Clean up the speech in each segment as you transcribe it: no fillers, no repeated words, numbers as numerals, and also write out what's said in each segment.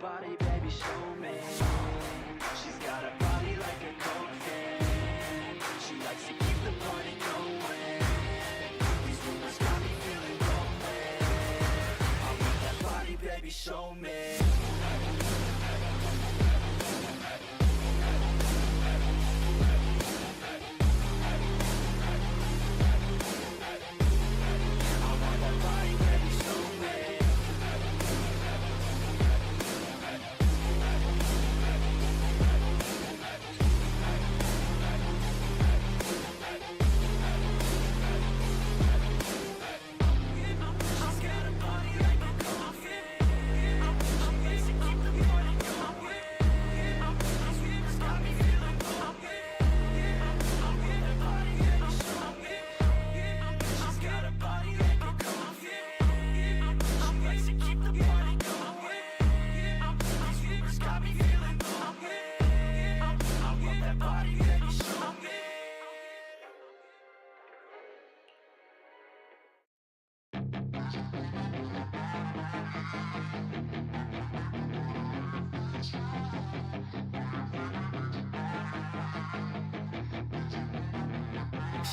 body, baby, show me. She's got a body like a cocaine. She likes to keep the party going. These rumors got me feeling lonely. I want that body, baby, show me.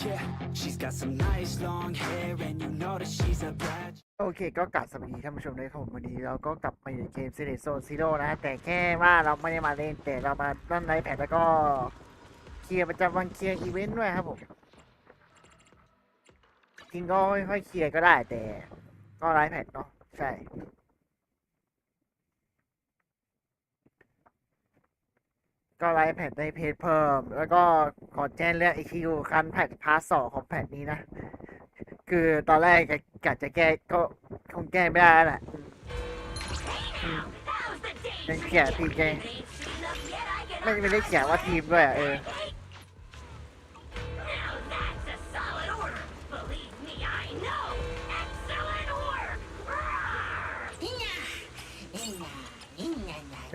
Yeah, she's got some nice long hair and you know that she's a bad โอเคก็กลับสวัสดีท่านผู้ชมด้วยครับวันนี้เราก็กลับมาอยู่ในเกม Zenless Zone Zero นะแต่แค่ว่าเราไม่ได้มาเล่นแต่เรามาเล่นไลฟ์แพดแล้วก็เคลียร์ประจำวันเคลียร์อีเวนต์ด้วยครับผมจริงก็ค่อยๆเคลียร์ก็ได้แต่ก็ไลฟ์แพดเนาะใช่ก็ไลฟ์แพดได้เพจเพิ่มแล้วก็ขอแจ้งเรื่องอีคิวคันแพทพาร์ท2ของแพทนี้นะคือตอนแรกกะจะแก้ก็คงแก้ไม่ได้แหละยังเขียนทีมแกไม่ได้เขียนว่าทีมด้วย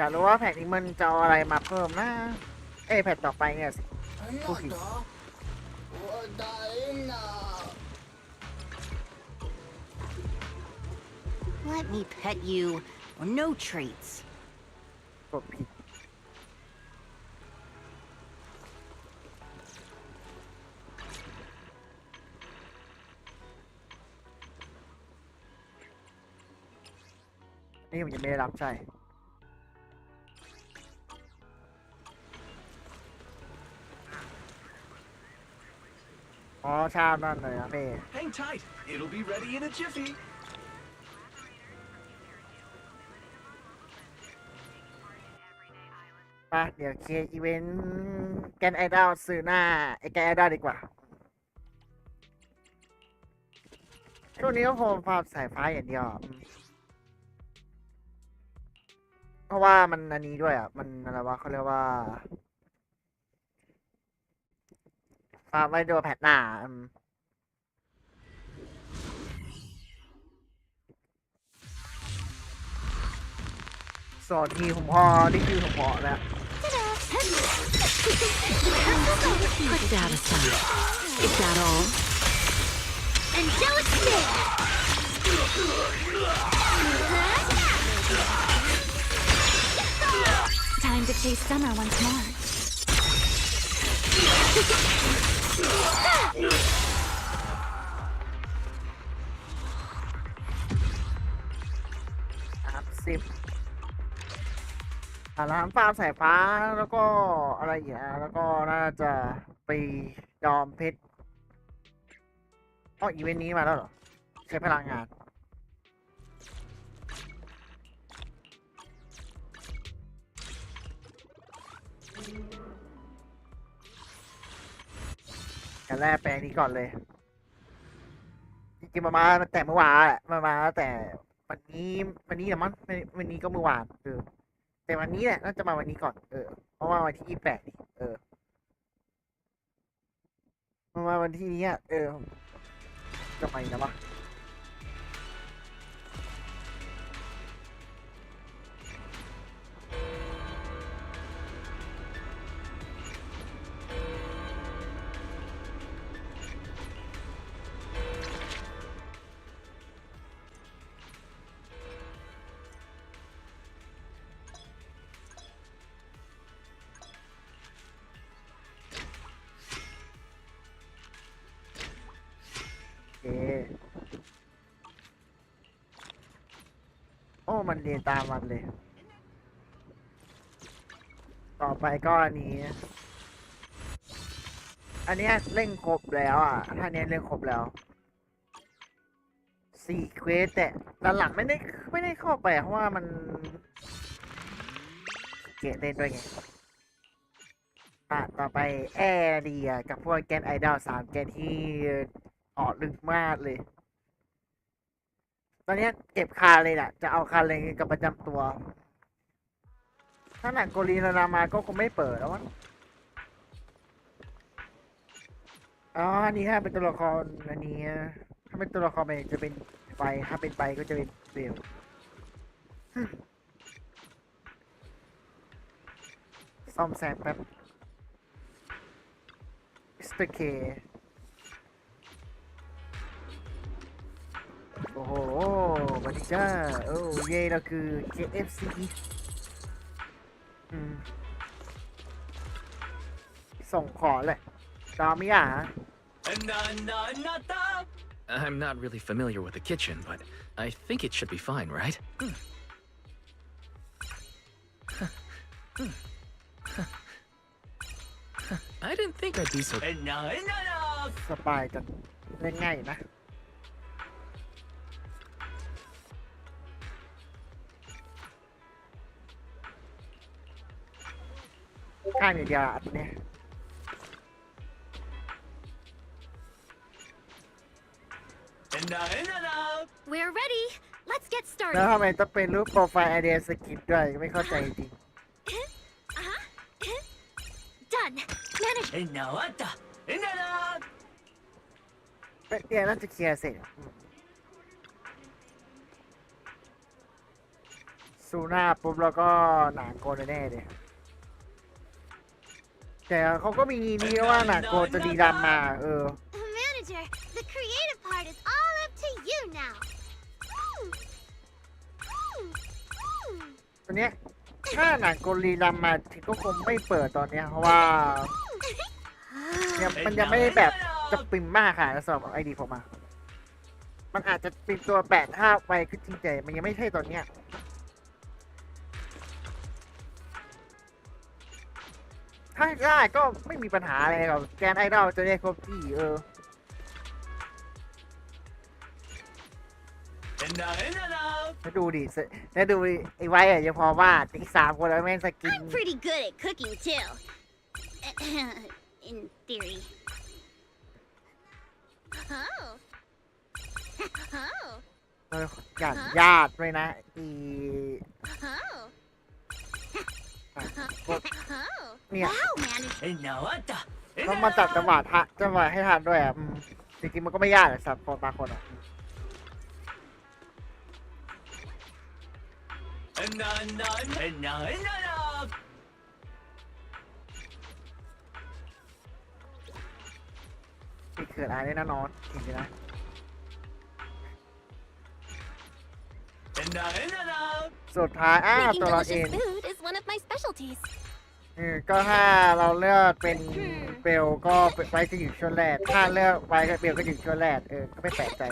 อยากรู้ว่าแพทนี้มันจะเอาอะไรมาเพิ่มนะแพทต่อไปเนี่ยผู้ผิดLet me pet you, or no treats. กดผิดนี่ผมจะไม่ได้รับใช่อ๋อชาตินั่นเลยนะเพ่ Hang tight, it'll be ready in a jiffy. ไปเดี๋ยวเคลียร์อีเวนต์แกนไอดอลซื้อหน้าไอแกนไอดอลดีกว่าช่วงนี้ก็คงฟาร์มสายฟ้าอย่างเดียวเพราะว่ามันอันนี้ด้วยมันอะไรวะเขาเรียกว่าฟาร์มไว้ดูแพทหน้าสอนทีผมพอได้คิวผมพอแล้ว Put that aside. Is that all? Angelic Stick! Time to chase summer once more. ร้านฟาร์มสายฟ้าแล้วก็อะไรอย่างเงี้ยแล้วก็น่าจะไปดอมเพชรอีเวนต์นี้มาแล้วเหรอใช้พลังงานกันแรกแปลงนี้ก่อนเลยจริงๆมาแต่เมื่อวานแหละมาแต่วันนี้เหรอมั้งวันนี้ก็เมื่อวานแต่วันนี้แหละน่าจะมาวันนี้ก่อนเพราะว่าวันที่28นี่มาวันที่นี้จะไปนะวะ ม โอ้มันเรียนตามมันเลย ต่อไปก็อันนี้ อันเนี้ยเล่นครบแล้วอ่ะท่านี้เล่นครบแล้ว4 เควสแต่หลังๆไม่ได้เข้าไปเพราะว่ามันเกะเล่นด้วยไงต่อไปแอร์เดียกับพวกแกนไอดอล3 แกนที่ออกลึกมากเลย ตอนนี้เก็บคาเลยแหละจะเอาคาเลยกับประจำตัว ถ้าหนังโกลีนารามาก็คงไม่เปิดแล้วมั้งอ๋ออันนี้ถ้าเป็นตัวละครอันนี้ถ้าเป็นตัวละครมันจะเป็นไฟถ้าเป็นไฟก็จะเป็นเบลซ่อมแซมแป๊บมิสเตอร์เคโอ้โหบันดิก้าโอ้เย่เราคือ KFC ส่งขอเลยดอมิอ่ะ I'm not really familiar with the kitchen, but I think it should be fine, right? I didn't think I'd be so. สบายจังเล่นง่ายนะข้างอย่างเดียวอันนี้ We're ready. Let's get แล้ว started. ทำไมต้องเป็นรูปโปรไฟล์ไอเดียสกิปด้วยไม่เข้าใจจริง Done. Manage. เดี๋ยวน่าจะเคลียร์เสร็จซูน่าปุ๊บแล้วก็หนาโกนแน่เลยแต่เขาก็มีนี่ว่าหนาโกจะดีดำมาManager, the creative part is all up to you now. ตอนเนี้ยถ้าหนังโกลีดำมาถึงก็คงไม่เปิดตอนเนี้ยเพราะว่ามันยังไม่ได้แบบจะปิ่มมากค่ะสำหรับไอดีผมมันอาจจะเป็นตัวแปดถ้าไปขึ้นจริงใจมันยังไม่ใช่ตอนเนี้ยถ้าได้ก็ไม่มีปัญหาอะไรหรอกแกนไอดอลจะได้ครบที่แล้วดูดิแล้วดูไอ้ไว้อะยังพอว่าอีก3 คนแล้วแม่งสกิน I'm pretty good at cooking too. In theory. Oh. Oh. อย่างญาติด้วยนะอี Oh. เนี่ย Wow, manager. ต้องมาจับจังหวะให้ทันด้วยจริงๆมันก็ไม่ยากเลยสัตว์บางคนนี่เกิดอะไรได้นะนอนจริงๆนะสุดท้ายตัว Making เราเอง delicious food is one of my specialties. ก็ถ้าเราเลือกเป็นเบลก็ไว้จะอยู่ช่วงแรกถ้าเลือกไว้กับเบลก็อยู่ช่วงแรกก็ไม่แปลกใจ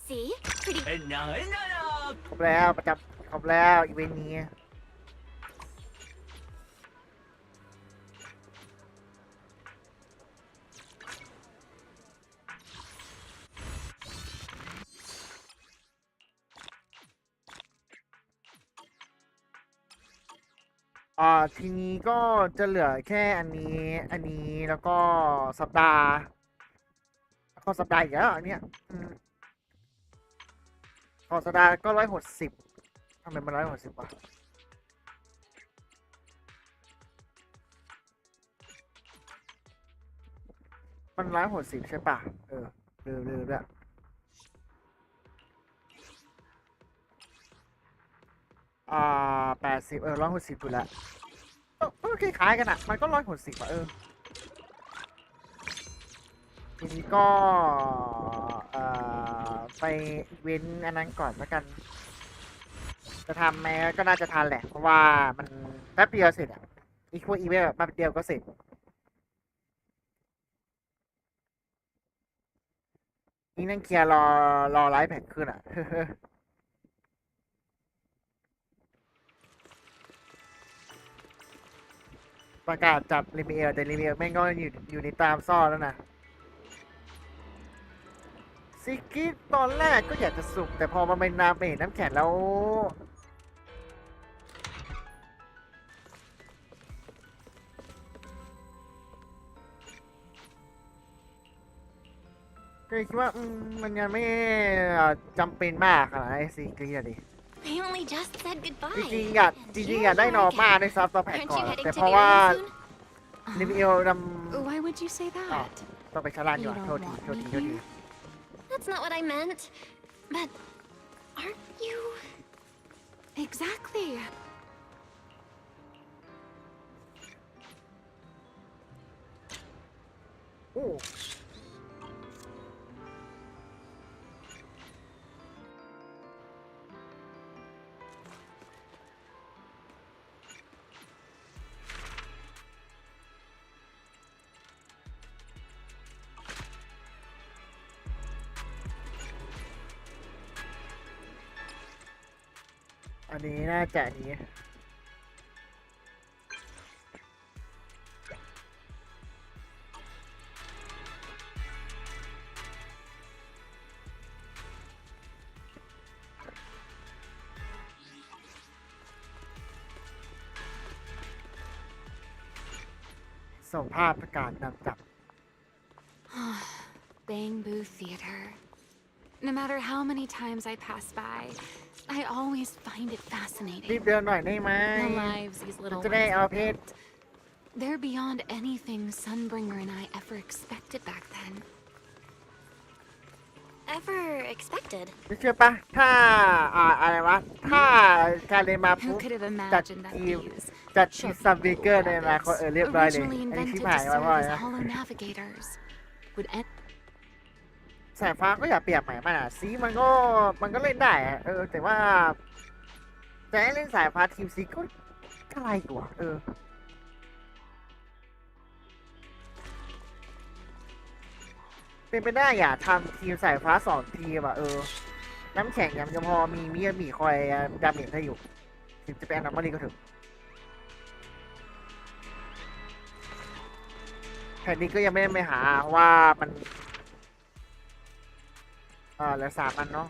See? Pretty. ครบแล้วครบแล้วอีเวนต์นี้ทีนี้ก็จะเหลือแค่อันนี้แล้วก็สัปดาห์อีกแล้วอันเนี้ยพอสัปดาห์ก็160ทำไมมัน160วะมัน160ใช่ปะลืมด้วย80160อยู่แล้วก็คล้ายๆกันมันก็160ทีนี้ก็ไปเว้นอันนั้นก่อนแล้วกันจะทำไหมก็น่าจะทันแหละเพราะว่ามันแป๊บเดียวเสร็จอีกพวกอีเวนต์แบบแป๊บเดียวก็เสร็จ นี่นั่งเคลียร์รอไลฟ์แพ็คขึ้นอ่ะ ประกาศจับลิมิเอลแต่ลิมิเอลแม่งก็อยู่ในตามซ่อนแล้วนะซิกิตอนแรกก็อยากจะสุ่มแต่พอมาเป็นน้ำเห็นน้ำแข็งแล้วก็เลยคิดว่ามันยังไม่จำเป็นมากขนาดไอ้ซิกิอะดิ I only just said goodbye. จริงๆอยากได้นอร์มาในซับต่อแพ็ก Aren't ก่อ you น heading แต่ to เพราะ the ว่า area soon? ลิมิเอลด Why would you say that? ำต้องไปชั้นล่างอยู่ You โทษ don't ที want โทษที me โทษที here? That's not what I meant. But aren't you? Exactly. โอ้อันนี้น่าจะอันนี้ส่งภาพประกาศนำจับ Bamboo Theater. No matter how many times I pass by, I always find it รีบ fascinating. เดินหน่อยได้ไหม The lives these มัน little จะได้ ones เอา have เพชร lived. They're beyond anything Sunbringer and I ever expected back then. Ever expected? ไม่เชื่อปะถ้าอะไรวะ ถ้าการเรียนมา Who ปุ๊บ could have จัด imagined that ทีม these จัดทีมซับบิเกอร์ในอนาคตเรียบร้อยเลย originally อันนี้ชิบ invented หาย to มา serve พ่อ as นะ hollow navigators would end สายฟ้าก็อย่าเปรียบใหม่มันอ่ะซีมันก็เล่นได้อะแต่ว่าจะให้เล่นสายฟ้าทีมซีก็อะไรกว่าเป็นไปได้อย่าทำทีมสายฟ้า2 ทีมอ่ะน้ำแข็งยังพอมีมิยามิคอยดาเมจให้อยู่ถึงจะเป็นอันดับมารีก็ถึงแผ่นนี้ก็ยังไม่ได้ไปหาว่ามันเหลือ3 อันเนาะ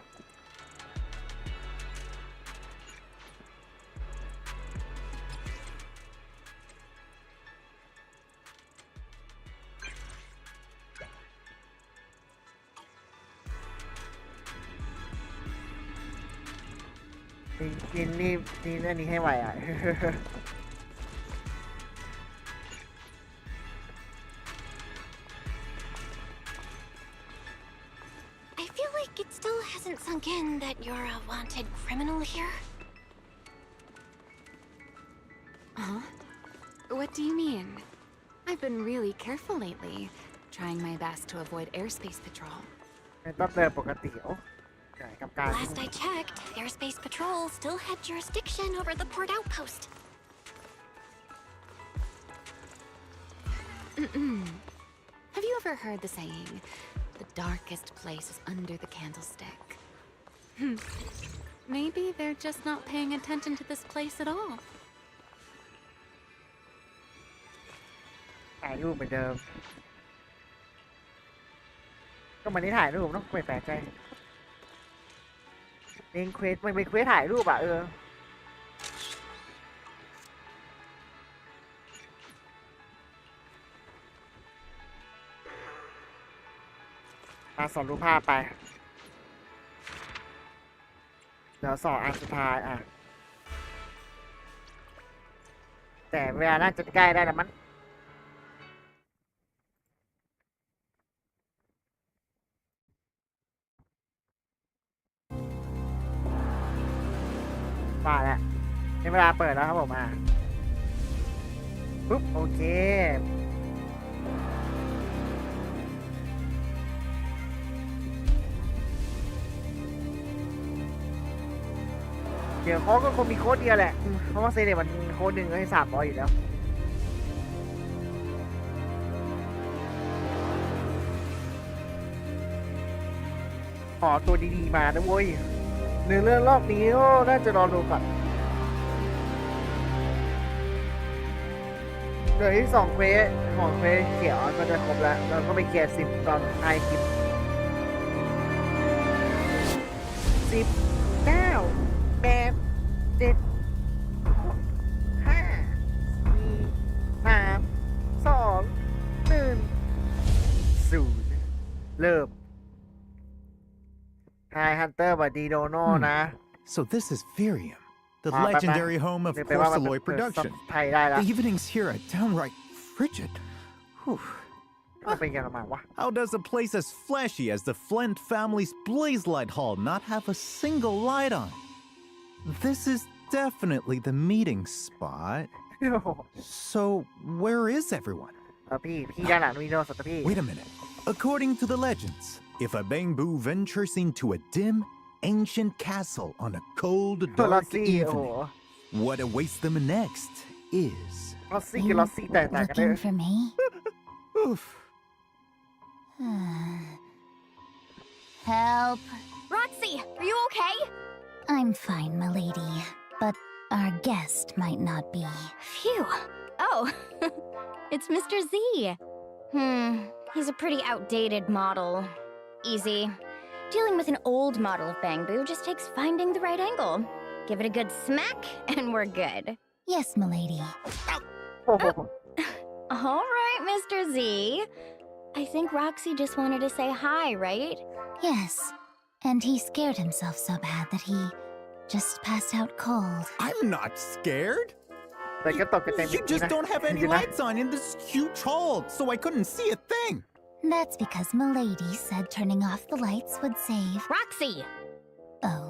กินนี่อันนี้ให้ไวอ่ะ I feel like it still hasn't sunk in that you're a wanted criminal here. Huh? What do you mean? I've been really careful lately, trying my best to avoid airspace patrol. ต้องเดินปกติใช่กับการ Last I checked, airspace patrol still had jurisdiction over the port outpost. Have you ever heard the saying, the darkest place is under the candlestick? Maybe they're just not paying attention to this place at all. ถ่ายรูปเหมือนเดิมก็มันนี่ถ่ายรูปเนาะไม่แปลกใจเล่นเควสมันเป็นเควสถ่ายรูปอ่ะสอนรูปภาพไปเดี๋ยวสอนอันสุดท้ายแต่เวลาน่าจะใกล้ได้แล้วมั้งมาแล้วในเวลาเปิดแล้วครับผมปุ๊บโอเคเดี๋ยวเขาก็คงมีโค้ดเดียวแหละเพราะว่าเซเลมันโค้ดหนึ่งให้300อยู่แล้ว ขอตัวดีๆมานะเว้ยเนื้อเรื่องรอบนี้ก็น่าจะรอดูก่อนเหลือที่2เควสของเควสเขียวก็จะครบแล้วเราก็ไปเคลียร์10ตอนท้ายคลิป10 9 8 7 5 4 3 2 1 0เริ่มไฮฮันเตอร์บัดดีโดโน่นะ So this is Virium, the Ah, legendary home of นึกไปว่ามัน porceloid เปิด production. ไทยได้แล้ว The evenings here are downright frigid. Whew. มันเป็นยังไงมาวะ How does a place as flashy as the Flint family's Blazelight Hall not have a single light on? This is definitely the meeting spot. โอ้โห So where is everyone? พี่ด้านหลังมีโดนสัตว์พี่ Wait a minute. According to the legends, if a bamboo ventures into a dim, ancient castle on a cold, ตัวลอ dark ซี่โอ้โห evening, what awaits them next is ลอซี่กับลอซี่แตกต่างกันเลย Looking for me? oof. Help. Roxy, are you okay? I'm fine, milady. But our guest might not be. Phew. Oh, it's Mr. Z. He's a pretty outdated model. Easy. Dealing with an old model of Bangbu just takes finding the right angle. Give it a good smack, and we're good. Yes, milady. โอ้โห All right, Mr. Z. I think Roxy just wanted to say hi, right? Yes. And he scared himself so bad that he just passed out cold. I'm not scared. แต่ก็ตกกระจาย You just don't have any lights on in this huge hall, so I couldn't see a thing. That's because milady said turning off the lights would save. Roxy! Oh.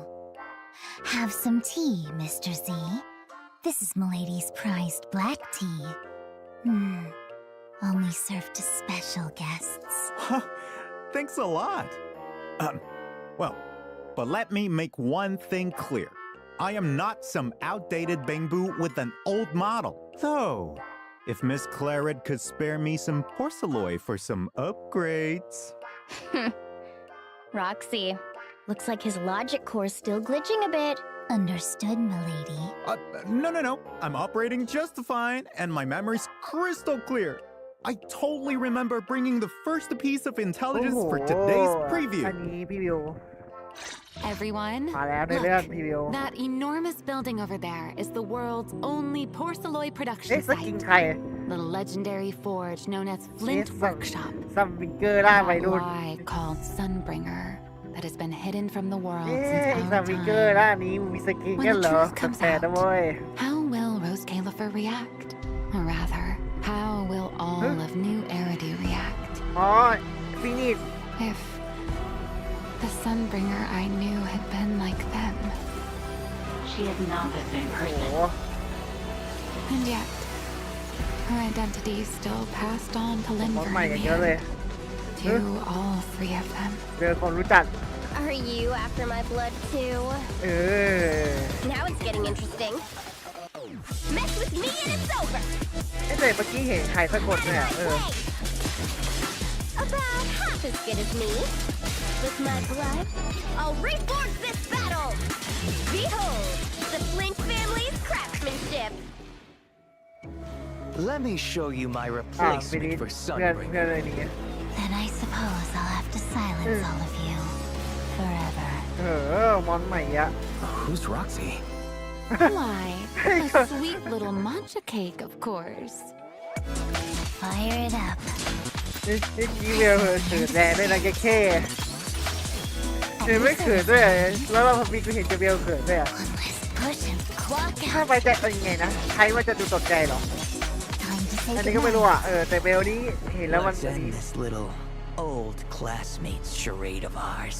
Have some tea, Mr. Z. This is milady's prized black tea. Only served to special guests. Thanks a lot. Well, but let me make one thing clear. I am not some outdated bamboo with an old model. Though, if Miss Claret could spare me some porceloid for some upgrades. Roxy, looks like his logic core's still glitching a bit. Understood, milady. No. I'm operating just fine, and my memory's crystal clear. I totally remember bringing the first piece of intelligence for today's อัน preview. นี้พี่วิว Everyone, มาแล้วในเรื่องพี่วิว that enormous building over there is the world's only porceloid เอ๊ะ production สกิน site. ใคร The legendary forge known as Flint Workshop. ซัมวิงเกอร์ล่าวัย That รุ่น lie called Sunbringer that has been hidden from the world เอ๊ะ since ซัม our วิงเกอร์ time. ล่านี้มีสกินกันเหรอ When the truth comes แต่นะเว้ย How will Rose Califer react? Or rather, how will all of New Eridu react? อ๋อฟินิช If the Sunbringer I knew had been like them. She is not the same โอ้โห person. And yet, her identity still passed on to มอง Linver ใหม่ and กันเยอะเลย me, to all three of them. เจอคนรู้จัก Are you after my blood too? เออ Now it's getting interesting. Mess with me and it's over. เอ๊ะแต่เมื่อกี้เห็นใครสักคนเนี่ย About half as good as me. With my blood, I'll reforge this battle. Behold, the Flint family's craftsmanship. Let me show you my อ้าวฟิ replacement นิช for เพื่อน Sunbringer. เลยนี่ Then I suppose I'll have to silence all of you. Forever. มอนใหม่อะ Who's Roxy? Why, a sweet little matcha cake, of course. Fire it up. นี่กี้เวลเขินแรงด้วยนะแกแค่ไม่เขินด้วยแล้วเราพอมีกูเห็นจะเวลเขินด้วย One less push and clock ถ้า out. ไปจะเป็นยังไงนะใครว่าจะดูตกใจหรอ Time to say อันนี้ก็ไม่รู้ goodnight. อ่ะแต่เบลนี้เห็นแล้วมัน Let's end this little old classmates charade of ours.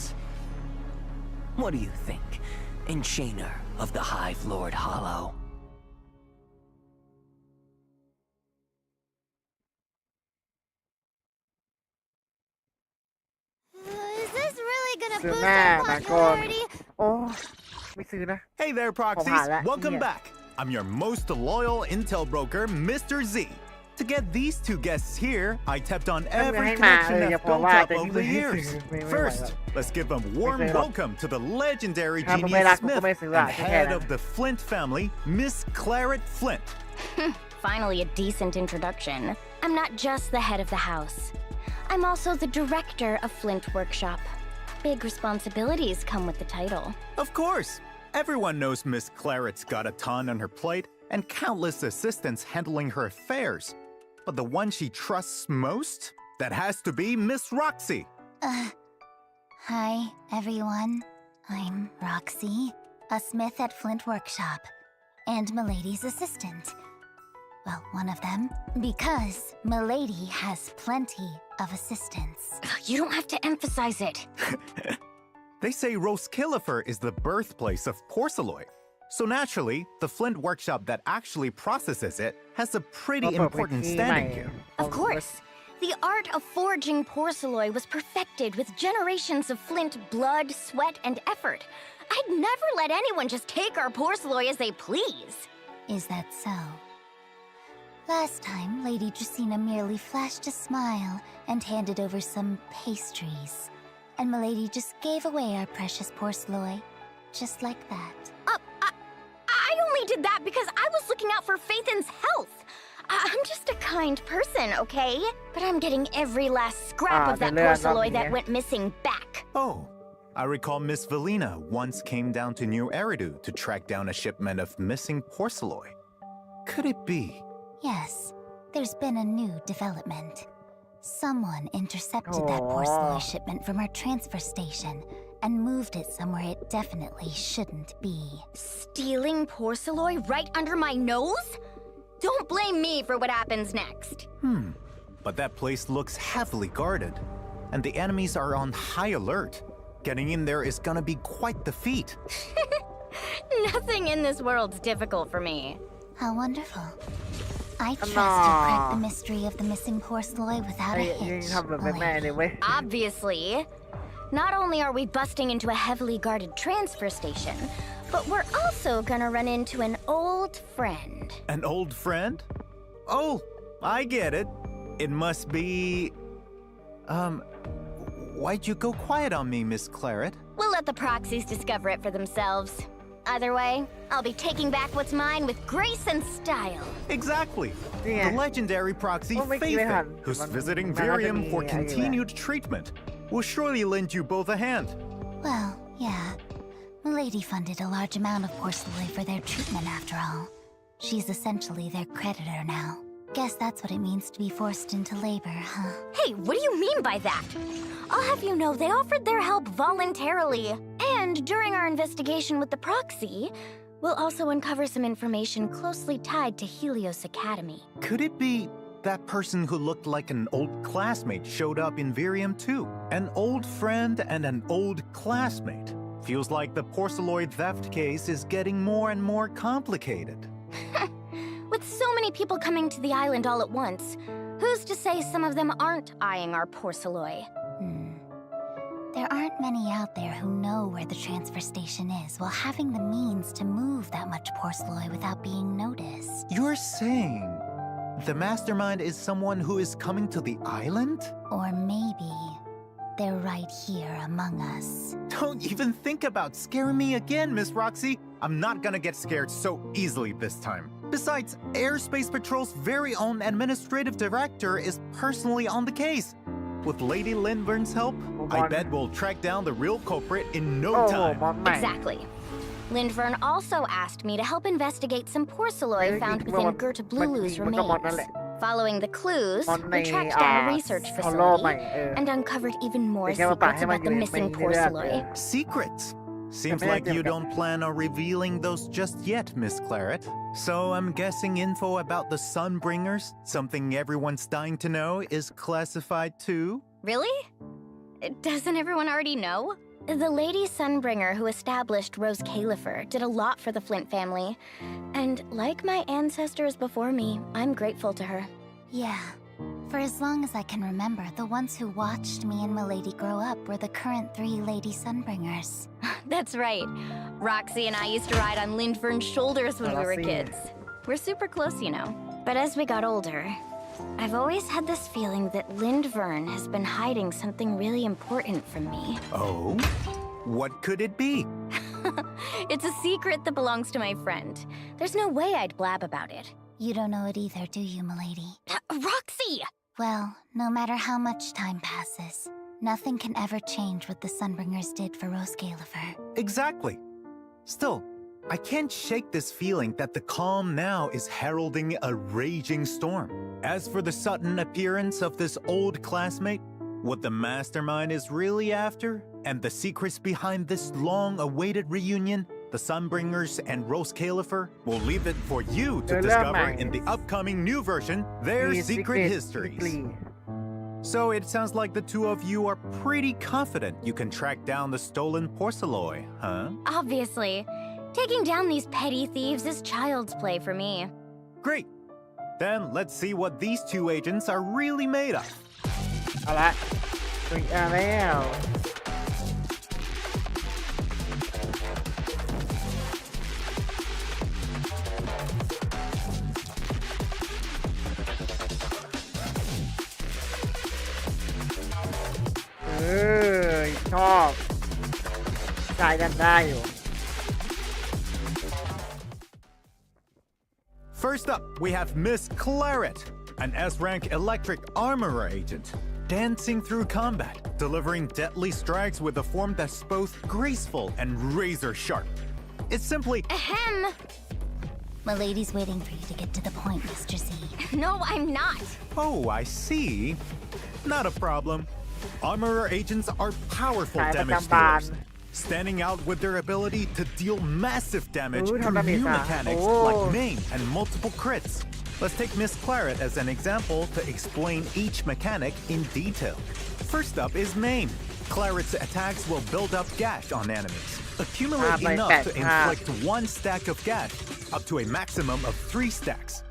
What do you think, Enchainer of the Hive Lord Hollow? Is this really gonna ซื้อ boost หน้า our หนังก่อน popularity? โอ้ไม่ซื้อนะ Hey there, proxies. Ojalá, Welcome yeah. back. I'm your most loyal intel broker, Mr. Z. To get these two guests here, I tapped on Em every hãy connection mà, I've nhập built vào up tại over the vì- years. Mình- First, let's give a warm Mình- welcome to the legendary Không, genius mình là- Smith mình and là- head mình of the Flint family, Miss Claret Flint. Finally, a decent introduction. I'm not just the head of the house. I'm also the director of Flint Workshop. Big responsibilities come with the title. Of course, everyone knows Miss Claret's got a ton on her plate and countless assistants handling her affairs. But the one she trusts most? That has to be Miss Roxy. Hi, everyone. I'm Roxy, a smith at Flint Workshop, and Milady's assistant. Well, one of them, because Milady has plenty of assistants. You don't have to emphasize it. They say Roskillifer is the birthplace of porcelain. So naturally, the Flint workshop that actually processes it has a pretty important standing here. Of course. The art of forging porcelain was perfected with generations of Flint blood, sweat, and effort. I'd never let anyone just take our porcelain as they please. Is that so? Last time, Lady Dracena merely flashed a smile and handed over some pastries. And Milady just gave away our precious porcelain, just like that. I only did that because I was looking out for Faithin's health. I'm just a kind person, okay? But I'm getting every last scrap of that porcelain that went missing back. Oh, I recall Miss Valina once came down to New Eridu to track down a shipment of missing porcelain. Could it be? Yes, there's been a new development. Someone intercepted that porcelain shipment from our transfer station and moved it somewhere it definitely shouldn't be. Stealing porcelain right under my nose? Don't blame me for what happens next. But that place looks heavily guarded, and the enemies are on high alert. Getting in there is gonna be quite the feat. Nothing in this world's difficult for me. How wonderful. I trust you'll crack the mystery of the missing porcelain without a ยัง hitch, ทำแบบแม่เลย Milady. เว้ย Obviously. Not only are we busting into a heavily guarded transfer station, but we're also gonna run into an old friend. An old friend? Oh, I get it. It must be... Why'd you go quiet on me, Miss Claret? We'll let the proxies discover it for themselves. Either way, I'll be taking back what's mine with grace and style. Exactly. Yeah. The legendary proxy Oh, make you Faithin, hand. who's Man- visiting man, Virium anyway, for anyway. continued treatment, will surely lend you both a hand. Well, yeah. Milady funded a large amount of porcelain for their treatment after all. She's essentially their creditor now. Guess that's what it means to be forced into labor, huh? Hey, what do you mean by that? I'll have you know they offered their help voluntarily. And during our investigation with the proxy, we'll also uncover some information closely tied to Helios Academy. Could it be that person who looked like an old classmate showed up in Virium too? An old friend and an old classmate. Feels like the porcelain theft case is getting more and more complicated. With so many people coming to the island all at once, who's to say some of them aren't eyeing our porcelain? There aren't many out there who know where the transfer station is while having the means to move that much porcelain without being noticed. You're saying the mastermind is someone who is coming to the island? Or maybe they're right here among us. Don't even think about scaring me again, Miss Roxy. I'm not gonna get scared so easily this time. Besides, Airspace Patrol's very own administrative director is personally on the case. With Lady Lindvern's help, I bet we'll track down the real culprit in no โอ้โห time. มอนใหม่ Exactly. Lindvern also asked me to help investigate some porcelain found Maybe within what- Gerta what- Blulu's what- what- what- remains. Following the clues, มอนใน we tracked down a research ฮอลโลใหม่ facility and uncovered even more แต่แค่ว่าปะ secrets ให้มัน about อยู่ the ใน missing เรื่อง porcelain. Secrets. Seems Maybe I like you can- don't plan on revealing those just yet, Miss Claret. So I'm guessing info about the Sunbringers, something everyone's dying to know, is classified too? Really? Doesn't everyone already know? The Lady Sunbringer who established Rose Califer did a lot for the Flint family. And like my ancestors before me, I'm grateful to her. Yeah. For as long as I can remember, the ones who watched me and Milady grow up were the current 3 Lady Sunbringers. That's right. Roxy and I used to ride on Lindvern's shoulders when we were Roxy. kids. We're super close, you know. But as we got older, I've always had this feeling that Lindvern has been hiding something really important from me. Oh? What could it be? It's a secret that belongs to my friend. There's no way I'd blab about it. You don't know it either, do you, milady? Roxy! Well, no matter how much time passes, nothing can ever change what the Sunbringers did for Rose Galifer. Exactly. Still, I can't shake this feeling that the calm now is heralding a raging storm. As for the sudden appearance of this old classmate, what the mastermind is really after, and the secrets behind this long-awaited reunion, the Sunbringers and Rose Galifer, will leave it for you to discover in the upcoming new version, Their Secret Histories. So it sounds like the two of you are pretty confident you can track down the stolen porcelain, huh? Obviously. Taking down these petty thieves is child's play for me. Great. Then let's see what these two agents are really made of. เอาละถึงแล้วชอบใช้กันได้อยู่ First up, we have Miss Claret, an S-rank electric armorer agent, dancing through combat, delivering deadly strikes with a form that's both graceful and razor-sharp. It's simply... Ahem! Milady's waiting for you to get to the point, Mr. Z. No, I'm not! Oh, I see. Not a problem. Armorer agents are powerful damage dealers, standing out with their ability to deal massive damage through new mechanics like maim and multiple crits. Let's take Miss Claret as an example to explain each mechanic in detail. First up is maim. Claret's attacks will build up gash on enemies, accumulate enough to inflict 1 stack of gash, up to a maximum of 3 stacks.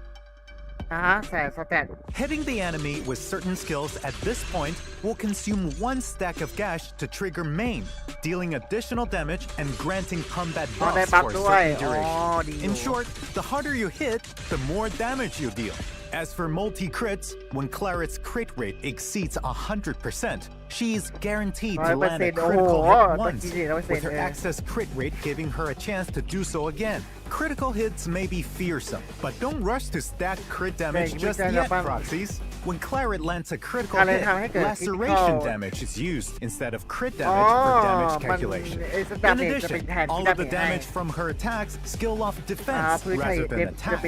Hitting the enemy with certain skills at this point will consume 1 stack of gash to trigger maim, dealing additional damage and granting combat buffs for a certain duration. In short, the harder you hit, the more damage you deal. As for multi-crits, when Claret's crit rate exceeds 100%, she's guaranteed to land a critical hit once, with her excess crit rate giving her a chance to do so again. Critical hits may be fearsome, but don't rush to stack crit damage just yet, proxies. When Claret lands a critical hit, laceration damage is used instead of crit damage for damage calculation. In addition, all of the damage from her attacks skill off defense rather than attack.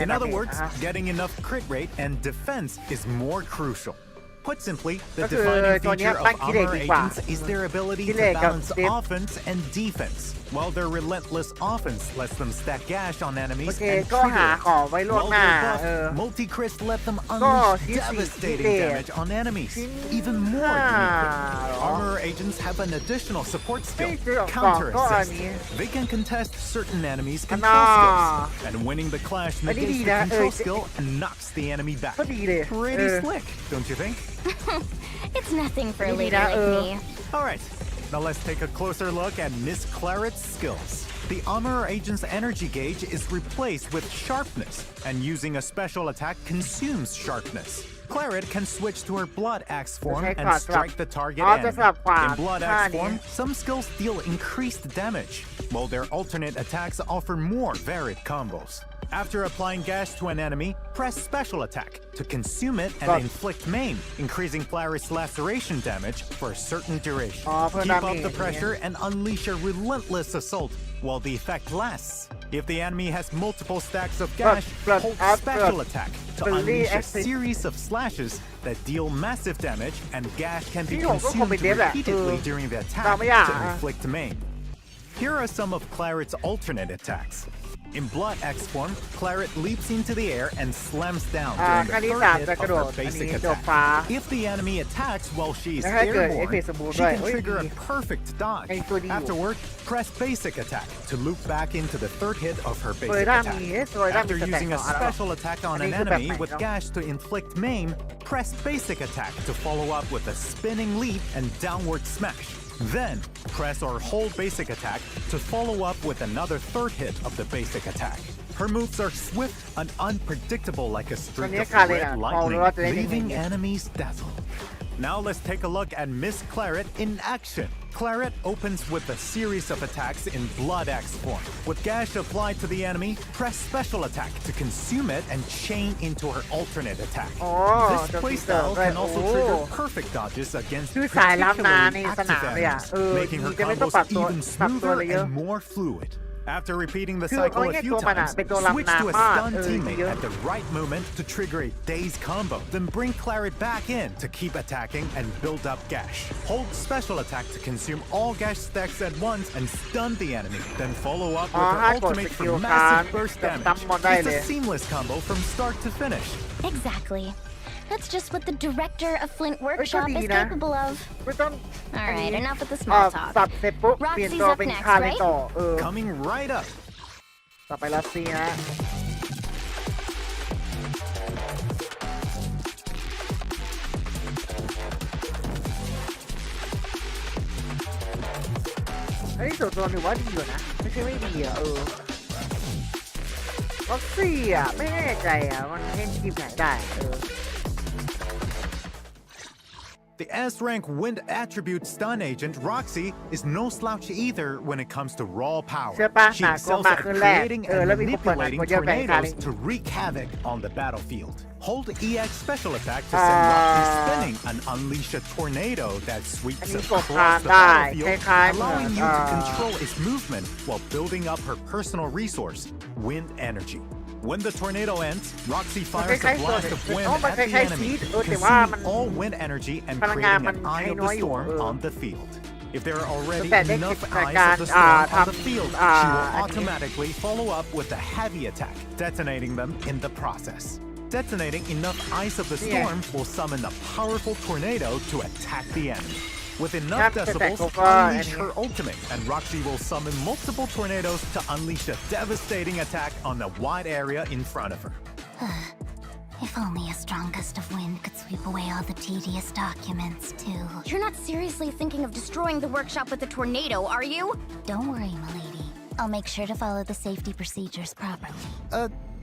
In other words, getting enough crit rate and defense is more crucial. Put simply, the defining feature of armor agents is their ability to balance offense and defense. While their relentless offense lets them stack gash on enemies and trigger, while their buff multi-crits let them unleash devastating damage on enemies, even more uniquely. Armor agents have an additional support skill, Counter Assist. They can contest certain enemies' control skills, and winning the clash negates the control skill and knocks the enemy back. Pretty slick, don't you think? It's nothing for a lady like me. Alright, now let's take a closer look at Miss Claret's skills. The Armorer Agent's energy gauge is replaced with sharpness, and using a special attack consumes sharpness. Claret can switch to her Blood Axe form and strike the target enemy. In Blood Axe form, some skills deal increased damage, while their alternate attacks offer more varied combos. After applying gash to an enemy, press special attack to consume it and inflict maim, increasing Claret's laceration damage for a certain duration. Keep up the pressure and unleash a relentless assault while the effect lasts. If the enemy has multiple stacks of gash, hold special attack to unleash a series of slashes that deal massive damage, and gash can be consumed repeatedly during the attack to inflict maim. Here are some of Claret's alternate attacks. In Blood Axe form, Claret leaps into the air and slams down during the third hit of her basic attack. If the enemy attacks while she is airborne, she can trigger a perfect dodge. Afterward, press basic attack to loop back into the third hit of her basic attack. After using a special attack on an enemy with gash to inflict maim, press basic attack to follow up with a spinning leap and downward smash. Then, press or hold basic attack to follow up with another third hit of the basic attack. Her moves are swift and unpredictable like a ตอน streak นี้ of คาเรน red อ่ะมองเลยว่าจะได้ lightning, ยังไง leaving เนี่ย enemies dazzled. Now let's take a look at Miss Claret in action. Claret opens with a series of attacks in Blood Axe form. With Gash applied to the enemy, press Special Attack to consume it and chain into her alternate attack. อ๋อ This โดนตีเสริม playstyle ด้วย can โอ้ also trigger perfect dodges against คือสายล้ำนาใน particularly สนาม active เลยอ่ะ enemies, making her จะไม่ต้อง combos ปรับตัว even ปรับตัว smoother อะไรเยอะ and more fluid. After repeating the คือเอา cycle a ง่ายๆ few ตัวมันอ่ะ times, เป็นตัวล้ำ switch นา to a มาก stun เย teammate อะ at the right moment to trigger a daze combo. Then bring Claret back in to keep attacking and build up Gash. Hold special attack to consume all Gash stacks at once and stun the enemy. Then follow up อ๋อ with ถ้า her กด ultimate สกิล for ค้าง massive burst จะ damage. ตั้มมอนได้เลย It's a seamless combo from start to finish. Exactly. That's just what the director of Flint เฮ้ยก็ Workshop ดี is นะ capable of. ไม่ต้อง All อัน right, นี้ enough with the small สั talk. บเสร็จปุ๊บ เปลี่ยนตัว Roxy's เป็น up next, คาเรน right? ต่อComing right up. ต่อไปรัสเซียนะอันนี้ส่วนตัวหนูว่าดีอยู่นะ ไม่ใช่ไม่ดีอ่ะล็อกซี่อ่ะ ไม่แน่ใจอ่ะ มันเล่นทีมไหนได้The S-rank wind attribute stun agent, Roxy, is no slouch either when it comes to raw power. เชื่อปะ She หนักกว่า excels มาก at ขึ้นแรก creating แล้ and วมีคนเปิดหนัก manipulating กว่าเยอะแบ่งคาเร tornadoes น to wreak havoc on the battlefield. Hold EX special attack to send Roxy spinning and unleash a tornado that อัน sweeps นี้กด across ทาง the ได้ battlefield, คล้ายๆเหมือน allowing you to control its movement while building up her personal resource, wind energy. When the tornado ends, Roxy fires a blast of wind at the enemy, consuming all wind energy and creating an eye of the storm on the field. If there are already enough eyes of the storm on the field, she will automatically follow up with a heavy attack, detonating them in the process. Detonating enough eyes of the storm will summon a powerful tornado to attack the enemy. With enough decibels, unleash her ultimate, and Roxy will summon multiple tornadoes to unleash a devastating attack on a wide area in front of her. If only a strong gust of wind could sweep away all the tedious documents, too. You're not seriously thinking of destroying the workshop with a tornado, are you? Don't worry, milady. I'll make sure to follow the safety procedures properly.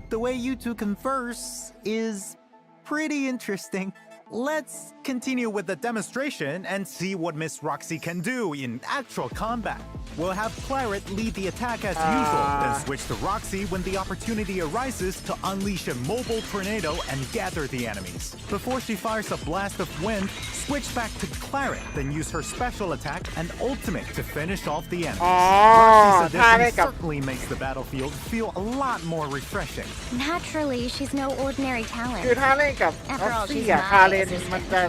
The way you two converse is pretty interesting. Let's continue with the demonstration and see what Miss Roxy can do in actual combat. We'll have Claret lead the attack as usual, then switch to Roxy when the opportunity arises to unleash a mobile tornado and gather the enemies. Before she fires a blast of wind, switch back to Claret, then use her special attack and ultimate to finish off the enemies. Roxy's addition certainly makes the battlefield feel a lot more refreshing. Naturally, she's no ordinary คือ talent. ถ้าเล่นกับรัสเซียคาเรนมันจะ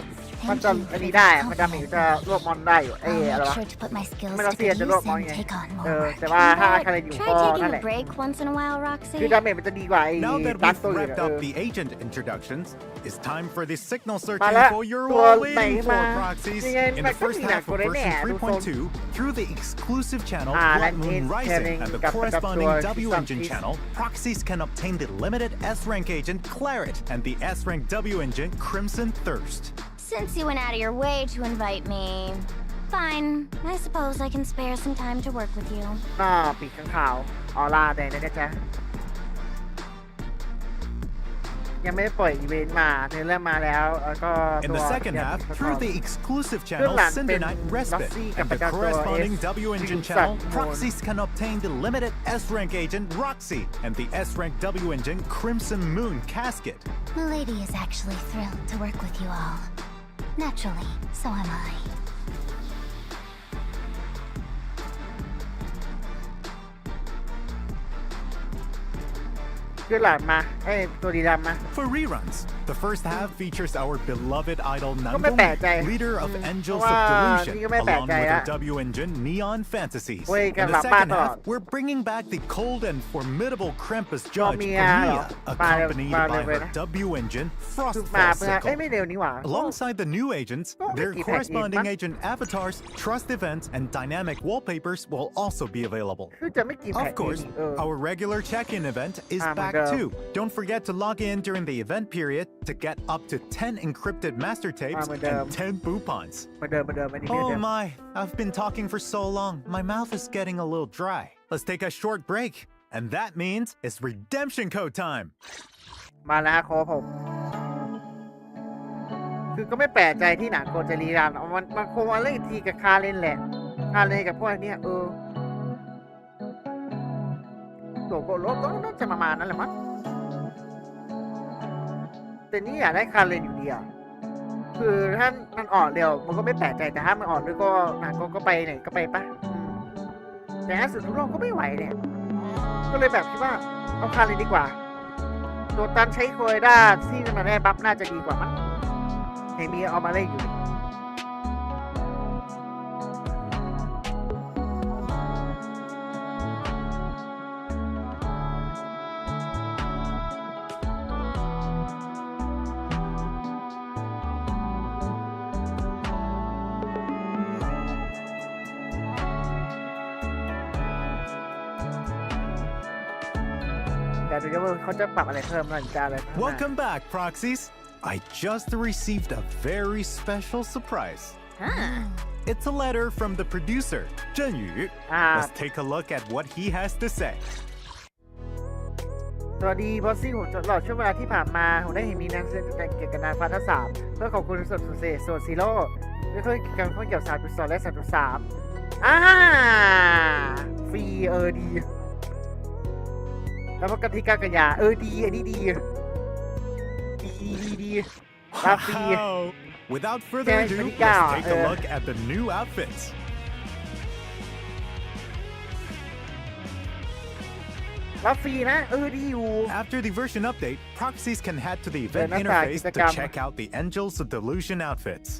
อันนี้ได้มันจะมีจะรวบมอนได้อยู่อะไร I'll วะ make sure to put my skills ไม่ to รัสเซีย good จะรวบ use มอน and ไง take on เอ more อ work. แต่ว่าถ้าคาเรนอยู่ Try ก็ taking นั่นแห a ละ break once in a while, คือ Roxy. ดาเมจมันจะดีกว่าไอ้ Now that ดัน we've ตัวอื่น wrapped up the agent introductions, it's time for the signal มา searching แล้ว for your ตัว all ไหน waiting มา for proxies. ยังไง In มั the นก็ first มีหนัก half ตัว of แน่ version ๆดูทรง 3.2, through the exclusive channel Let Blood me Moon Rising and theกับ corresponding ตัว W ที่ engine ที่ channel, proxies can obtain the limited S-rank agent Claret and the S-rank W engine Crimson Thirst. Since you went out of your way to invite me, fine. I suppose I can spare some time to work with you. หน้าปีกข้างขาวออร่าแดงนะจ๊ะยังไม่ได้ปล่อยอีเวนต์มาเทเลอร์มาแล้วแล้วก็ In ตัว the second half, through the exclusive channel Good Cindernight Respite Roxy and the กับ corresponding ตัว W engine S channel, Moon proxies can obtain the limited S-rank agent Roxy and the S-rank W engine Crimson Moon Casket. Milady is actually thrilled to work with you all. Naturally, so am I. คือหลานมาเอ้ยตัวดีดำมา For reruns, the first half features our beloved idol ก็ไม่แปลกใจ Nangomi, leader of Angels เพราะ of ว่า Delusion, นี่ก็ไม่แปลก along ใจ with ละ our W engine Neon Fantasies. เว้ย In กัน the หลับบ้าน second ตลอด half, we're bringing back the cold and formidable Krampus ยอม judge เมียเหรอ Pamia, มาเร็ว accompanied มาเร็ by วเลย her นะ W engine คือมาเพื่อ Frost เอ้ยไม่เร็วนี่หว่า Alongside the new agents, their Keep it corresponding in, agent avatars, trust events, and dynamic wallpapers will also be available. คือจะไม่กินแผ่ Of น course, เออ our regular check-in event is back girl. too. Don't forget to log in during the event period to get up to 10 encrypted master tapes girl. and 10 boupons. มาเดิมอันนี้ Oh เดิม my, I've been talking for so long. My mouth is getting a little dry. Let's take a short break And that means it's redemption code time. มาแล้วโค้ชผม คือก็ไม่แปลกใจที่หนังโกจะรีรันมันคงมาเล่นทีกับคาเลนแหละคาเลนกับพวกเนี้ยตัวโกรถก็น่าจะประมาณนั้นแหละมั้งแต่นี่อยากได้คาเลนอยู่ดีอ่ะคือถ้ามันออกเร็วมันก็ไม่แปลกใจแต่ถ้ามันออกด้วยก็หนังก็ไปไหนก็ไปปะแต่ถ้าสุดทุกรอบก็ไม่ไหวเนี่ยก็เลยแบบคิดว่าเอาคาเลนดีกว่าตัวตันใช้โคยด้าที่มันได้บัฟน่าจะดีกว่ามั้งเห็นมีเอามาเล่นอยู่แต่ดูว่าเขาจะปรับอะไรเพิ่มหน่อยจ้าเลย Welcome back, proxies. I just received a very special surprise. It's a letter from the producer, Zhen Yu. Let's take a look at what he has to say. สวัสดีบอสซี่ผมตลอดช่วงเวลาที่ผ่านมาผมได้เห็นมีหนังสือแต่เกี่ยวกับนายฟ้าทั้ง3เพื่อขอบคุณส่วนสุดเศษส่วนซีโร่ด้วยเพื่อการข้อเกี่ยว 3.2 และ 3.3 ฟรีดีแล้วก็กติกากันยาดีอันนี้ดีWow! Without further ado, let's take a look at the new outfits. รับฟรีนะดีอยู่ After the version update, proxies can head to the event interface to check out the Angels of Delusion outfits.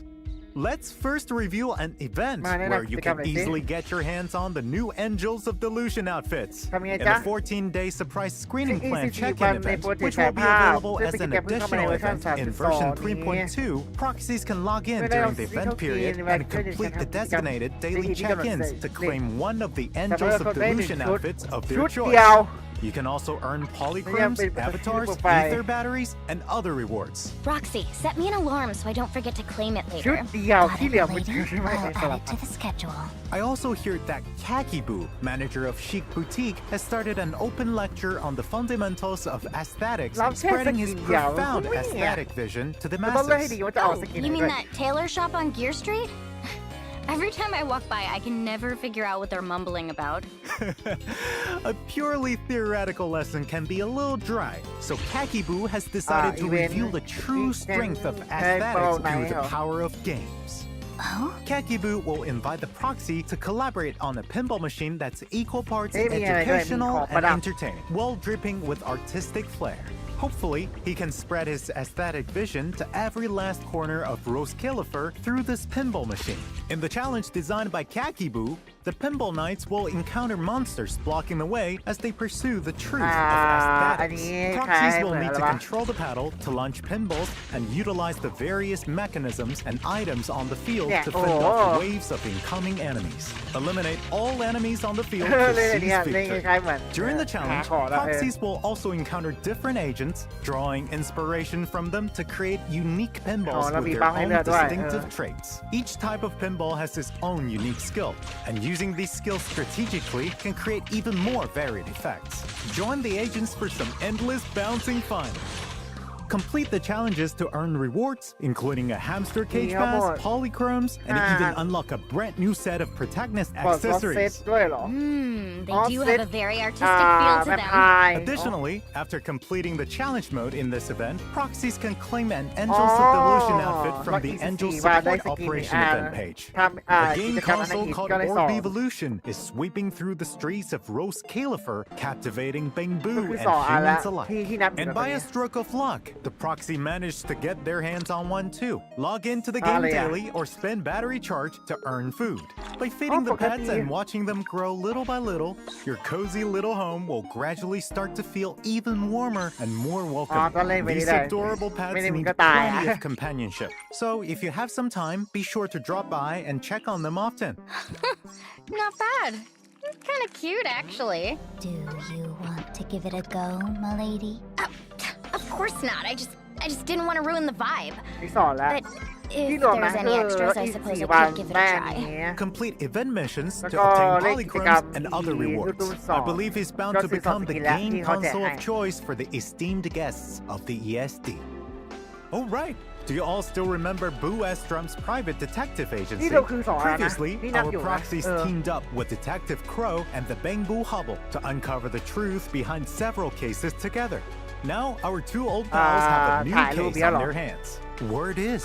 Let's first review an event where you can easily get your hands on the new Angels of Delusion outfits in the 14-day surprise screening plan check-in event, which will be available as an additional event in version 3.2. Proxies can log in during the event period and complete the designated daily check-ins to claim one of the Angels of Delusion outfits of their choice. You can also earn polychromes, avatars, ether batteries, and other rewards. Roxy, set me an alarm so I don't forget to claim it ชุด later. เดียว Got ที่ it, เหลือ my มัน lady. ไม่ I'll ได้ส add ลับ it to the schedule. I also hear that Kakiboo, manager of Chic Boutique, has started an open lecture on the fundamentals of aesthetics, spreading his profound aesthetic vision to the ต้องเลือกให้ masses. ดีว่าจะออก Oh, สกิน you ไหน mean ด้วย that tailor shop on Gear Street? Every time I walk by, I can never figure out what they're mumbling about. A purely theoretical lesson can be a little dry, so Kakiboo has decided to reveal the true strength of aesthetics through the power of games. Oh? Kakiboo will invite the proxy to collaborate on a pinball machine that's equal parts educational and entertaining, while dripping with artistic flair. Hopefully, he can spread his aesthetic vision to every last corner of Rose Califer through this pinball machine. In the challenge designed by Kakiboo, the pinball knights will encounter monsters blocking the way as they pursue the truth of aesthetics. Proxies will need to control the paddle to launch pinballs and utilize the various mechanisms and items on the field to fend off waves of incoming enemies. Eliminate all enemies on the field to seize victory. During the challenge, proxies will also encounter different agents, drawing inspiration from them to create unique pinballs with their own distinctive traits. Each type of pinball has its own unique skill, and using these skills strategically can create even more varied effects. Join the agents for some endless bouncing fun. Complete the challenges to earn rewards, including a hamster cage pass, polychromes, and even unlock a brand new set of protagonist accessories. They do have a very artistic feel to them. Additionally, after completing the challenge mode in this event, proxies can claim an Angels of Delusion outfit from the Angels Support Operation event page. A game console called Orb Evolution is sweeping through the streets of Rose Califer, captivating Bangbu and humans alike. And by a stroke of luck, the proxy managed to get their hands on one too. Log into the game daily or spend battery charge to earn food. By feeding the pets and watching them grow little by little, your cozy little home will gradually start to feel even warmer and more welcoming. These adorable pets need plenty of companionship. So if you have some time, be sure to drop by and check on them often. Not bad. It's kind of cute, actually. Do you want to give it a go, my lady? Of course not. I just didn't want to ruin the vibe. But If ที่รวมนะ there's any extras, I อีก suppose 4 I วัน could give it แร a ก try. นี้ Complete event missions to แล้วก็ obtain เล่นกิจกรรม polychromes and other ที่ rewards. รุ่น I believe he's bound ก็ to ซื้อสอง become ส the กินแล้ว game ที่เขาแจก console ให้ of choice for the esteemed guests of the ESD. Oh right. Do you all still remember Boo Estrom's private detective นี่ agency? เราคือ2แล้วนะ Previously, นี่นับ our อยู่นะ proxies teamed up with Detective Crow and the Bangbu Hubble to uncover the truth behind several cases together. Now, our two old pals have a new ถ่ายรูป case เยอะ on เหรอ their hands. Word is,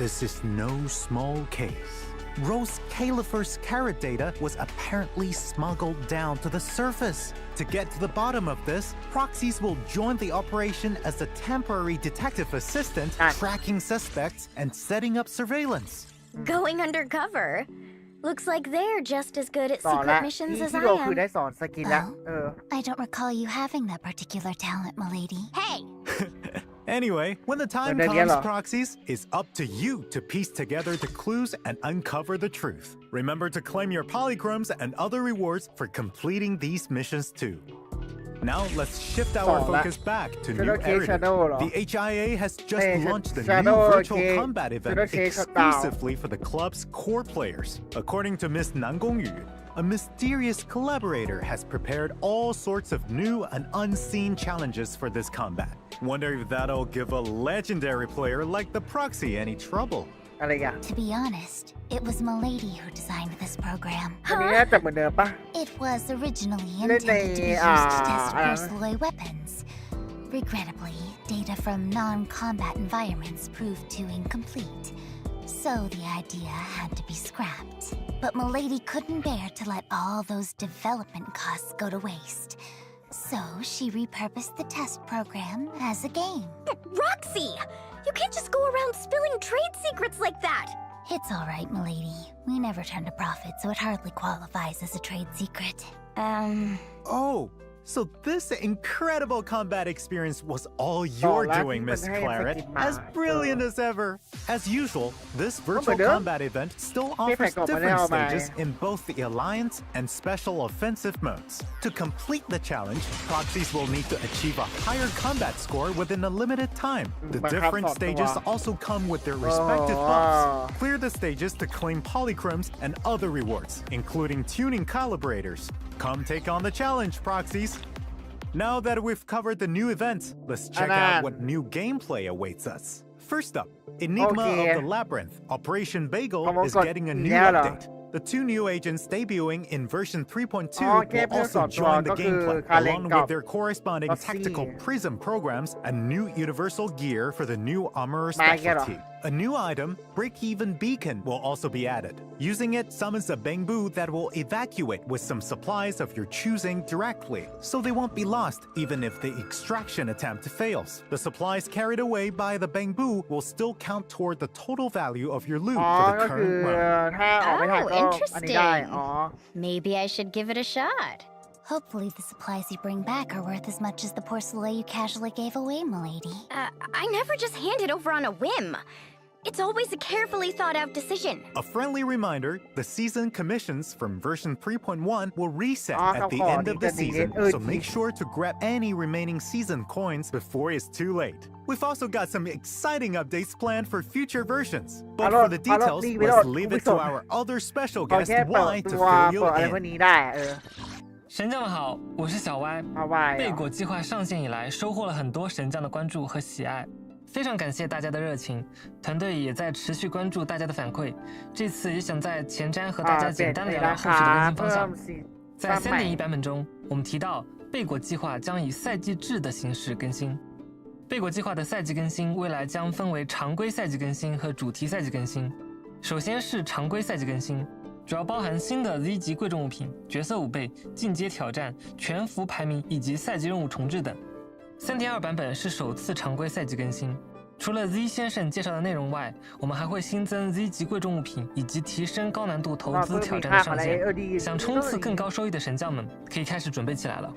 this is no small case. Rose Califer's carrot data was apparently smuggled down to the surface. To get to the bottom of this, proxies will join the operation as a temporary detective assistant, tracking suspects and setting up surveillance. Going undercover? Looks like they're just as good at สอนแล้ว secret missions ที่ as ที่ I เราคือ am. ได้สอนสกินแล้ว I don't recall you having that particular talent, milady. Hey! Anyway, when the time Then comes, yellow. proxies, it's up to you to piece together the clues and uncover the truth. Remember to claim your polychromes and other rewards for completing these missions too. Now let's shift our focus back to new area. The HIA has just launched the new virtual combat event exclusively for the club's core players. According to Miss Nan Gongyu, a mysterious collaborator has prepared all sorts of new and unseen challenges for this combat. Wonder if that'll give a legendary player like the proxy any trouble. อะไรอย่าง To be honest, it was Milady who designed this program. อันนี้น่าจะเหมือนเดิมปะ It was originally Lên intended to be này, used to test à, Porceloy weapons. Regrettably, data from non-combat environments proved too incomplete, so the idea had to be scrapped. But Milady couldn't bear to let all those development costs go to waste. So she repurposed the test program as a game. But Roxy! You can't just go around spilling trade secrets like that! It's all right, milady. We never turn a profit, so it hardly qualifies as a trade secret. Oh, so this incredible combat experience was all your doing, Miss Claret. As brilliant as ever. As usual, this virtual combat event still offers different stages in both the Alliance and Special Offensive modes. To complete the challenge, proxies will need to achieve a higher combat score within a limited time. The different stages also come with their respective buffs. Clear the stages to claim polychromes and other rewards, including tuning calibrators. Come take on the challenge, proxies. Now that we've covered the new events, let's check out what new gameplay awaits us. First up, Enigma of the Labyrinth, Operation Bagel is getting a new update. The two new agents debuting in version 3.2 will also join the gameplay, along with their corresponding tactical prism programs and new universal gear for the new armorer specialty. A new item, Break-Even Beacon, will also be added. Using it summons a Bangbu that will evacuate with some supplies of your choosing directly, so they won't be lost even if the extraction attempt fails. The supplies carried away by the Bangbu will still count toward the total value of your loot for the current run. ถ้าออกไม่ทันก็อันนี้ได้ Maybe I should give it a shot. Hopefully the supplies you bring back are worth as much as the porcelain you casually gave away, milady. I never just hand it over on a whim. It's always a carefully thought out decision. A friendly reminder, the season commissions from version 3.1 will reset at the end of the season, so make sure to grab any remaining season coins before it's too late. We've also got some exciting updates planned for future versions. But for the details, let's leave it to our other special guest, Y, to fill you อะไรพวก in. นี้ได้神将们好，我是小歪。贝果计划上线以来，收获了很多神将的关注和喜爱，非常感谢大家的热情。团队也在持续关注大家的反馈。这次也想在前瞻和大家简单聊聊后续的更新方向。在3.1版本中，我们提到贝果计划将以赛季制的形式更新。贝果计划的赛季更新未来将分为常规赛季更新和主题赛季更新。首先是常规赛季更新。主要包含新的 Z 级贵重物品、角色武备、进阶挑战、全服排名以及赛季任务重置等。3.2版本是首次常规赛季更新，除了 Z 先生介绍的内容外，我们还会新增 Z 级贵重物品以及提升高难度投资挑战的上限。想冲刺更高收益的神将们可以开始准备起来了。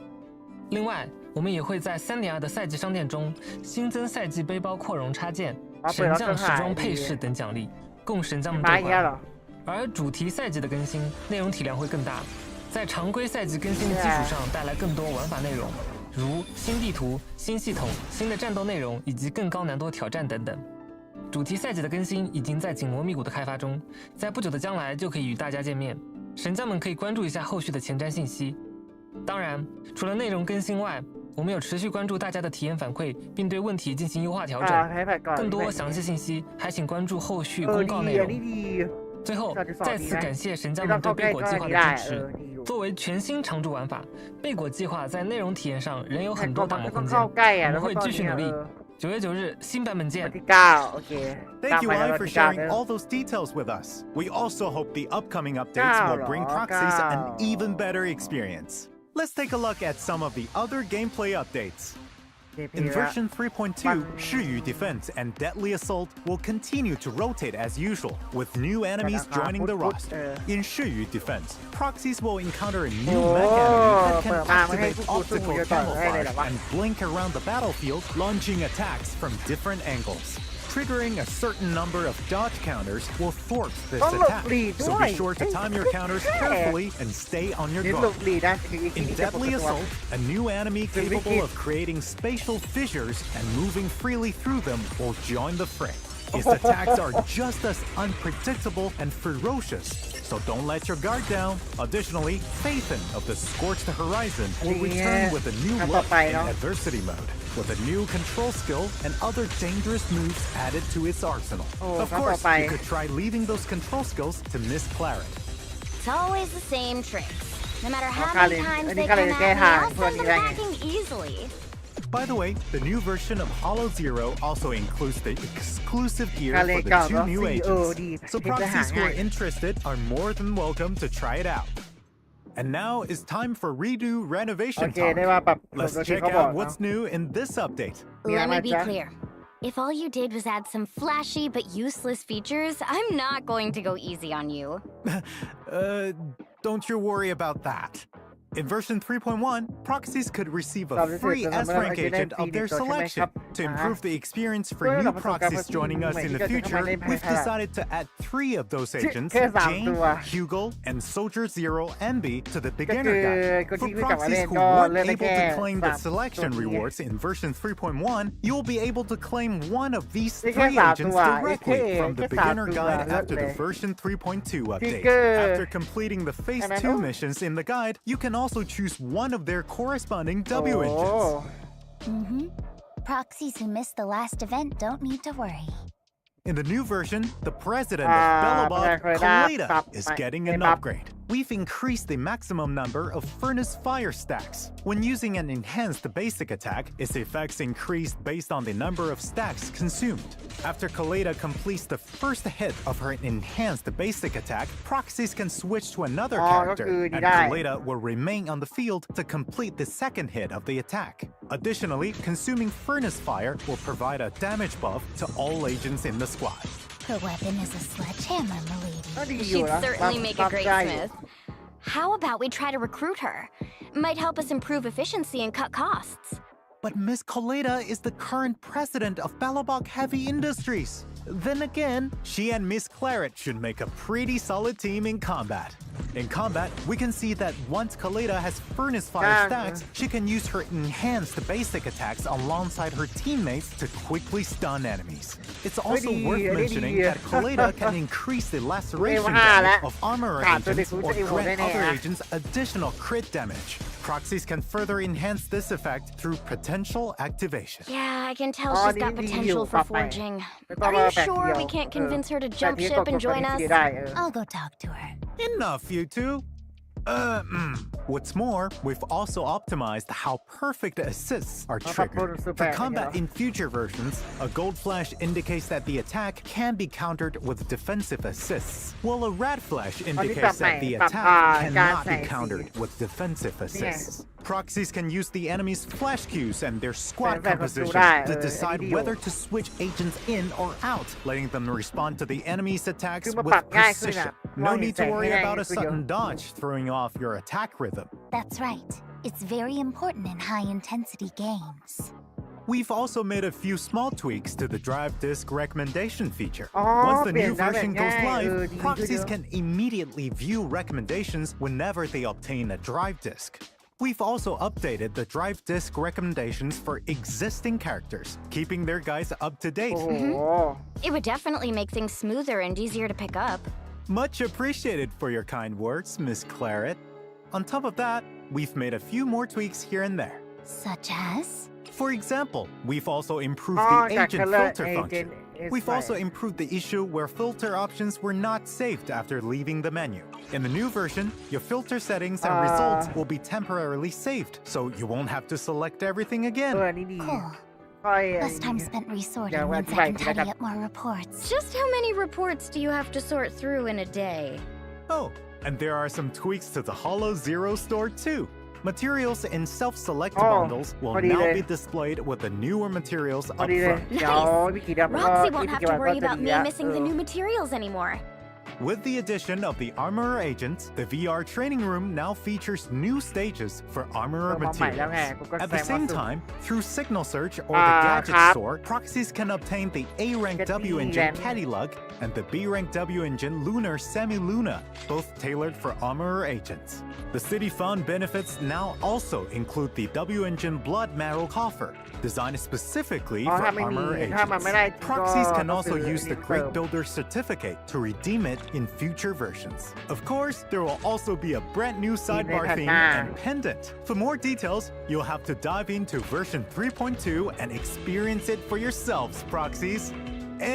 另外，我们也会在3.2的赛季商店中新增赛季背包扩容插件、神将时装配饰等奖励，供神将们兑换。而主题赛季的更新内容体量会更大，在常规赛季更新的基础上带来更多玩法内容，如新地图、新系统、新的战斗内容以及更高难度挑战等等。主题赛季的更新已经在紧锣密鼓的开发中，在不久的将来就可以与大家见面。神将们可以关注一下后续的前瞻信息。当然，除了内容更新外，我们有持续关注大家的体验反馈，并对问题进行优化调整。更多详细信息还请关注后续公告内容。最后，再次感谢神将们对贝果计划的支持。作为全新常驻玩法，贝果计划在内容体验上仍有很多打磨空间，我们会继续努力。9月9日新版本见。 Thank you, I, for sharing all those details with us. We also hope the upcoming updates will bring proxies an even better experience. Let's take a look at some of the other gameplay updates. In version 3.2, Shiyu Defense and Deadly Assault will continue to rotate as usual, with new enemies joining the roster. In Shiyu Defense, proxies will encounter a new mech enemy that can activate optical camouflage and blink around the battlefield, launching attacks from different angles. Triggering a certain number of dodge counters will thwart this attack, so be sure to time your counters carefully and stay on your guard. In Deadly Assault, a new enemy capable of creating spatial fissures and moving freely through them will join the fray. His attacks are just as unpredictable and ferocious, so don't let your guard down. Additionally, Phaethon of the Scorched Horizon will return with a new look in Adversity mode, with a new control skill and other dangerous moves added to its arsenal. Of course, you could try leaving those control skills to Miss Claret. It's always the same tricks. No matter how many times they come at me, I'll send them packing easily. By the way, the new version of Hollow Zero also includes the exclusive gear for the 2 new agents, so proxies who are interested are more than welcome to try it out. And now it's time for redo renovation talk. Let's check out what's new in this update. Let me be clear. If all you did was add some flashy but useless features, I'm not going to go easy on you. Don't you worry about that. In version 3.1, proxies could receive a free S-rank agent of their selection. To improve the experience for new proxies joining us in the future, we've decided to add 3 of those agents, Jane, Hugo, and Soldier Zero Envy, to the beginner guide. For proxies who weren't able to claim the selection rewards in version 3.1, you'll be able to claim one of these 3 agents directly from the beginner guide after the version 3.2 update. After completing the Phase 2 missions in the guide, you can also choose one of their corresponding W engines. Proxies who missed the last event don't need to worry. In the new version, the president of Belobog, Kaleda, is getting an upgrade. We've increased the maximum number of furnace fire stacks. When using an enhanced basic attack, its effects increase based on the number of stacks consumed. After Kaleda completes the first hit of her enhanced basic attack, proxies can switch to another character, and Kaleda will remain on the field to complete the second hit of the attack. Additionally, consuming furnace fire will provide a damage buff to all agents in the squad. Her weapon is a sledgehammer, milady. She'd certainly make a great smith. How about we try to recruit her? Might help us improve efficiency and cut costs. But Miss Kaleda is the current president of Belobog Heavy Industries. Then again, she and Miss Claret should make a pretty solid team in combat. In combat, we can see that once Kaleda has furnace fire stacks, she can use her enhanced basic attacks alongside her teammates to quickly stun enemies. It's also worth mentioning that Kaleda can increase the laceration damage of armor agents or grant other agents additional crit damage. Proxies can further enhance this effect through potential activation. Yeah, I can tell she's got potential for forging. Are you sure we can't convince her to jump ship and join us? I'll go talk to her. Enough, you two. What's more, we've also optimized how perfect assists are triggered. For combat in future versions, a gold flash indicates that the attack can be countered with defensive assists, while a red flash indicates that the attack cannot be countered with defensive assists. Proxies can use the enemy's flash cues and their squad composition to decide whether to switch agents in or out, letting them respond to the enemy's attacks with precision. No need to worry about a sudden dodge throwing off your attack rhythm. That's right. It's very important in high-intensity games. We've also made a few small tweaks to the drive disk recommendation feature. Once the new version goes live, proxies can immediately view recommendations whenever they obtain a drive disk. We've also updated the drive disk recommendations for existing characters, keeping their guides up to date. โอ้โห It would definitely make things smoother and easier to pick up. Much appreciated for your kind words, Miss Claret. On top of that, we've made a few more tweaks here and there. Such as? For example, we've also improved อ๋อ the จาก agent color filter function. agent We've also improved the issue where filter options were not saved after leaving the menu. In the new version, your filter settings and results will be temporarily saved, so you won't have to select everything เอ again. ออันนี้ดี Cool. ค่อย Less time spent resorting Yeah, means well, I can right, tidy like up more reports. Just how many reports do you have to sort through in a day? Oh, and there are some tweaks to the Hollow Zero store too. Materials in self-select Oh, bundles will what do you now do? be displayed with the newer materials พอ up ดีเลย front. เดี๋ยววิกิดำก็ Roxy won't วิ have กิ to วันก็ worry จะ about ดี me ละ missing the new materials anymore. With the addition of the Armorer Agent, the VR training room now features new stages for Armorer มองใหม่แล้วไง materials. กูก็ At แซ the งมา same สุด time, through Signal Search or the Gadget ครับ Store, proxies can obtain the A-Rank Get W the Engine rank. Catty-Lug and the B-Rank W Engine Lunar Semi-Luna, both tailored for Armorer Agents. The City Fund benefits now also include the W Engine Blood Marrow Coffer, designed specifically อ๋อ for ถ้าไม่มี Armorer ถ้ามันไม่ได้ Agents. ก็ Proxies can ต้อง also ซื้อ use the เพิ่ Great ม Builder Certificate to redeem it in future versions. Of course, there will also be a brand new sidebar theme and pendant. For more details, you'll have to dive into version 3.2 and experience it for yourselves, proxies.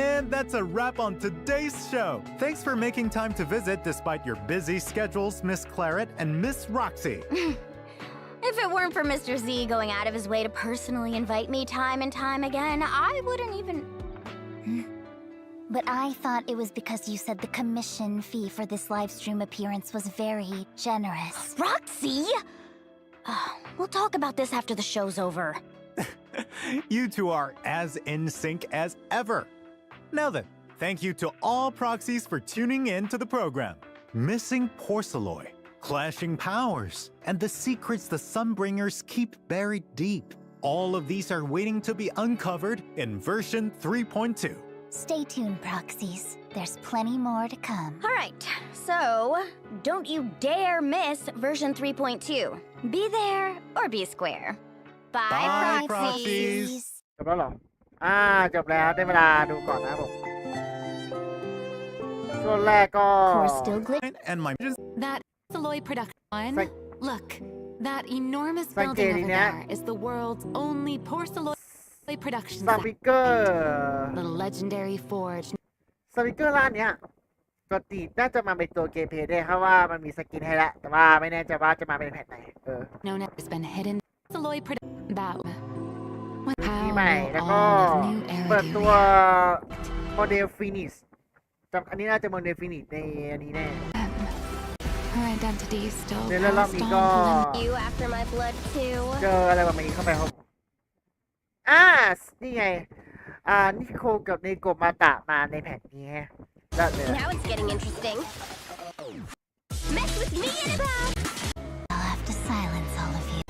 And that's a wrap on today's show. Thanks for making time to visit despite your busy schedules, Miss Claret and Miss Roxy. If it weren't for Mr. Z going out of his way to personally invite me time and time again, I wouldn't even. But I thought it was because you said the commission fee for this live stream appearance was very generous. Roxy! We'll talk about this after the show's over. You two are as in sync as ever. Now then, thank you to all proxies for tuning in to the program. Missing Porceloy, clashing powers, and the secrets the Sunbringers keep buried deep. All of these are waiting to be uncovered in version 3.2. Stay tuned, proxies. There's plenty more to come. Alright, so don't you dare miss version 3.2. Be there or be square. Bye, Bye, proxies. proxies. จบแล้วเหรอ จบแล้วได้เวลาดูก่อนนะครับผม ช่วงแรกก็ Core still glitch. And my That Porceloy production. Thank- Look, that enormous Thank building you, over Nina. there is the world's only Porceloy production ส center. ปิเกอร์ The legendary forge. สปิเกอร์ร้านเนี้ยปกติน่าจะมาเป็นตัวเกมเพลย์ได้เพราะว่ามันมีสกินให้แล้ว แต่ว่าไม่แน่ใจว่าจะมาเป็นแผ่นไหน Known as been hidden. Porceloy production. That. ปีใหม่ แล้วก็ เปิดตัวโมเดลฟินิชอันนี้น่าจะโมเดลฟินิชในอันนี้แน่ Her identity is still เดี๋ยวรอบ cast นี้ on ก็ You after my blood too. เจออะไรประมาณนี้เข้าไปครับนี่ไง นิโคกับเนโกะมาตะมาในแผ่นนี้ฮะได้เลย Now it's getting interesting. Mess with me in a bag. I'll have to silence all of you.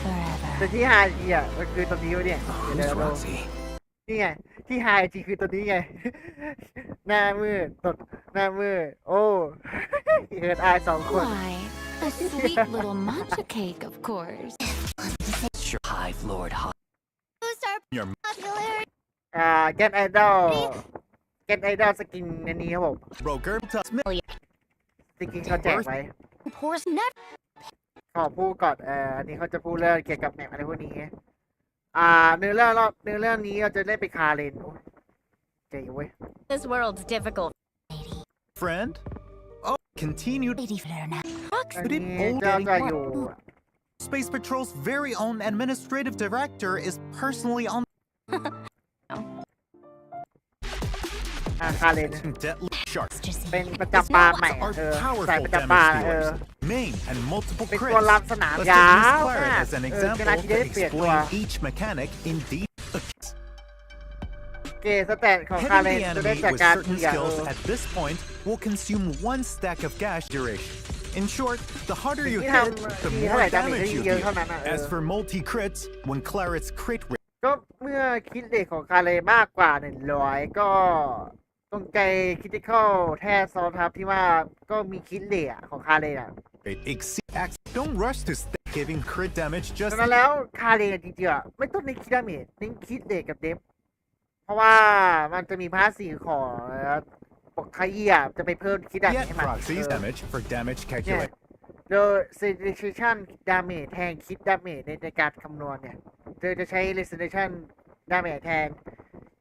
Forever. แต่ที่ไฮจีอ่ะมันคือตัวนี้วะเนี่ย เดี๋ยว Miss เรา Roxy. นี่ไง ที่ไฮจีคือตัวนี้ไง หน้ามืดตดหน้ามืดโอ้เอิร์ดอายสองคน Why, a sweet little matcha cake, of course. Sure, Hive Lord Hot. Who's our Your- popular? แกนไอดอลสกินอันนี้ครับผม broker Smith. สกินเขาแจกไว้ Pours never. ขอพูดก่อนอันนี้เขาจะพูดเรื่องเกี่ยวกับแมปอะไรพวกนี้เนื้อเรื่องนี้เราจะเล่นเป็นคาเรนโอ้ยเจ๋งเว้ย This world's difficult. Friend? Oh, continued Lady for now. อัน But it นี้ all เจ้า getting จะอยู่ Space Patrol's very own administrative director is personally on คาเรน deadly shark. Mr. Z. เป็นประจำบาร์ใหม่ Are ใส่ powerful ประจำบาร์ damage dealers, main and multiple เป็น crits. ตัวรับสนาม Let's ยา take Miss ว Claret มาก as an เว example ลาที่ to ได้เปลี่ยนตัว explain each mechanic in detail. เกสแตทของคา Hitting เรน the จะได้ enemy จาก with การ certain เกี่ย skills at this point will consume one stack of gas duration. In short, the harder you ที่ hit, ทำ the ที่เท่า more ไหร่ดาเมจ damage ที่ you เยอะ deal. เท่านั้น As for multi-crits, when Claret's crit rate ก็เมื่อคิดเลทของคาเรนมากกว่า100ก็ตรงใจคิติคอลแท้ซอทับที่ว่าก็มีคิดเลทของคาเรน exceeds. Don't rush to step giving crit damage ดั just งนั้นแล้วคาเรนจริงๆอ่ะไม่ต้องเน้นคิดดาเมจเน้นคิดเดทกับเดฟเพราะว่ามันจะมีพาสซีฟของปกไคอี้อ่ะจะไปเพิ่มคิดดาเมจ yet ให้มัน proxies damage for damage เนี่ย calculate. โดย Resolution ดาเมจแทนคิดดาเมจในการคำนวณเนี่ยเธอจะใช้ Resolution ดาเมจแทน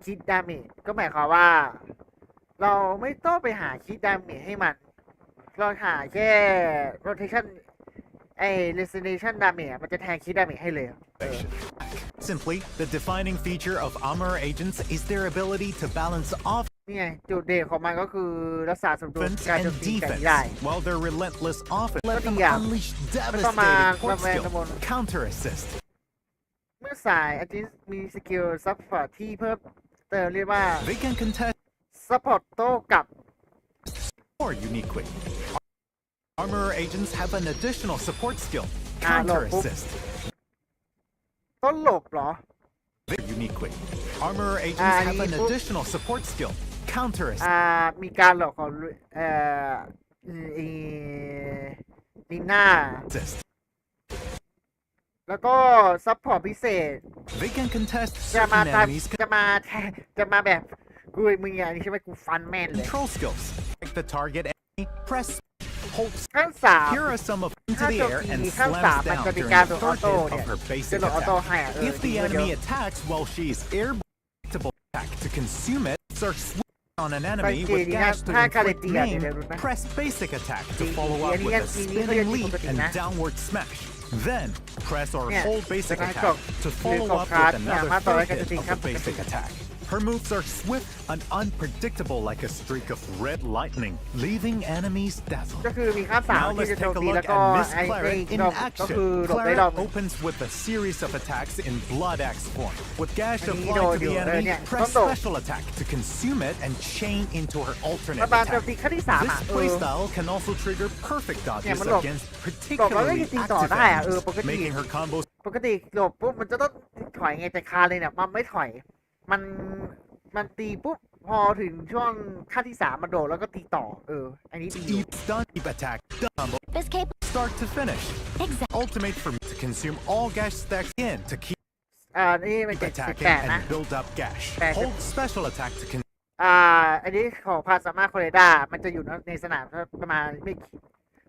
คิดดาเมจก็หมายความว่า เราไม่ต้องไปหาคิดดาเมจให้มันเราหาแค่ rotation resolution damage มันจะแทนคิดดาเมจให้เลย Simply, the defining feature of armor agents is their ability to balance นี่ไงจุดเด่นของมันก็คือรักษาสมดุล offense การโจ and มตีกัน defense, ได้ while their relentless offense let them Yeah. unleash ประมาณ devastating quick ประมาณ skill, counter assist. เมื่อสายอาจิสมีสกิลซัพพอร์ตที่เพิ่มเติมเรียกว่า They can contest ซัพพอร์ตโต้กลับ more uniquely. Armor agents have an additional support skill, Ah, counter no, assist. ต้นหลบเหรอ Very uniquely. Armor agents have anนี่ปุ๊บ additional support skill, counter assist. มีการหลบของลีน่า แล้วก็ซัพพอร์ตพิเศษ They can contest จะมา certain enemies จะมาแบบกูมึงอย่างนี้ใช่ไหมกูฟันแม่นเลย control skills. Like the target enemy, press, hold. ขั้นสาม Here are some of into ถ้า the โจม air ตี and ขั้น slams สามมัน down จะมี during การ the โดนออ third โต้ hit เนี่ย of her จะ basic โดนออโต้ attack. ให้อ่ะ If the enemy attacks while she is airborne attack to consume it, start swinging on an enemy with dash to inflict maim, press basic attack to follow up with a spinning leap and downward smash. Then, press or hold basic attack to follow up with another third hit of the basic attack. Her moves are swift and unpredictable like a streak of red lightning, leaving enemies ก็ dazzled. คือมีขั้นสาม Now ที่ let's จะโจม take a ตี look แล้วก็ at Miss ไอ้ Claret in ก็คือ action. หลบได้รอบ Claret opens with a series of attacks in Blood Axe form. With Gash I need applied to the audio. enemy, Yeah. press Don't. special attack to consume it and chain into her alternate ระบาดโจม attack. ตีขั้นที่สาม This อ่ะ playstyle can also trigger perfect dodges Yeah, มันหลบ against หลบแล้วก็ particularly จะตีต่อ active ได้อ่ะ enemies, ปกติ making her combos ปกติหลบปุ๊บมันจะต้องถอยไงแต่คาเลยเนี่ยมันไม่ถอยมันตีปุ๊บพอถึงช่วงขั้นที่สามมันโดดแล้วก็ตีต่ออันนี้ดีอยู่ each stun deep attack combo This cape. start to finish. Exactly. Ultimate for me to consume all Gash stacks in to keep นี่มัน attacking 78นะ and build up Gash. Back. Hold special attack to อันนี้ของพาสามารถโคเรด้ามันจะอยู่ในสนามประมาณไม่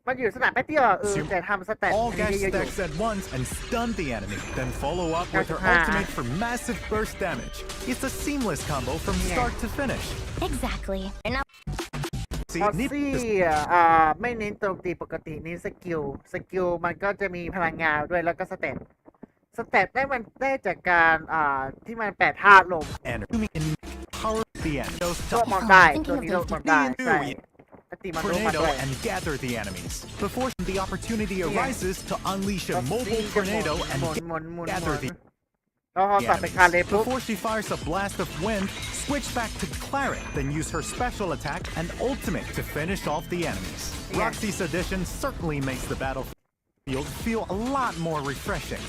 มันอยู่สนามแป๊บเดียวแต่ทำสแตท all อันนี้ Gash เยอะอยู่ stacks at once and stun the enemy, then follow up with her 95 ultimate for massive burst damage. It's a seamless combo from Yeah. start to finish. Exactly. And now See, พอ need ซี่ to ไม่เน้นโจมตีปกติเน้นสกิลมันก็จะมีพลังงานด้วยแล้วก็สเตตได้จากการที่มันแปดธาตุลม and power the end. Those โล top กมองได้ Thinking ตัว of นี้โลก those มองได้ใช่ Dude. ตีมันโลกมา tornado ด้วย and gather the enemies. Before the opportunity Yeah. arises to unleash a ก็ mobile ซี่จะหมุน tornado หมุน and หมุนหมุน gather the แล้วพอ the สับไปคา enemies. เลปุ๊บ Before she fires a blast of wind, switch back to Claret, then use her special attack and ultimate to finish off the enemies. Yeah. Roxy's addition certainly makes the battlefield feel a lot more refreshing.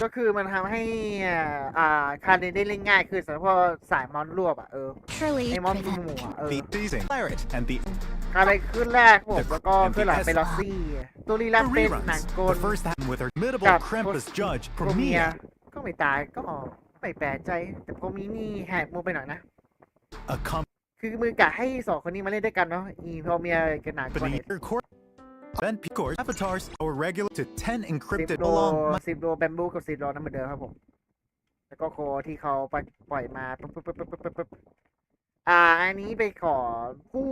ก็คือมันทำให้คาเลได้เล่นง่ายคือสำหรับพวกสายมอนรวบnaturally ไอ้มอน for ห them. มู่ The season Claret and the คาเลขึ้นแรกผมแล้วก็ขึ้นหลังเป็นลอสซี่ตัวรีแลปเป็นหนัง reruns. โกน The first half with her formidable Got Krampus judge โปรเมีย Premia, ก็ไม่ตายก็ไม่แปลกใจแต่โปรมีนี่แหกมือไปหน่อยนะ a คือมือกะให้สองคนนี้มาเล่นด้วยกันเนาะอีโปรเมียกับหนังโกน company core. Then Picors avatars are regular to 10 10 encrypted โล along 10โลแบมบูกับ10โลนั่นเหมือนเดิมครับผมแล้วก็โคที่เขาปล่อยมาปุ๊บอันนี้ไปขอผู้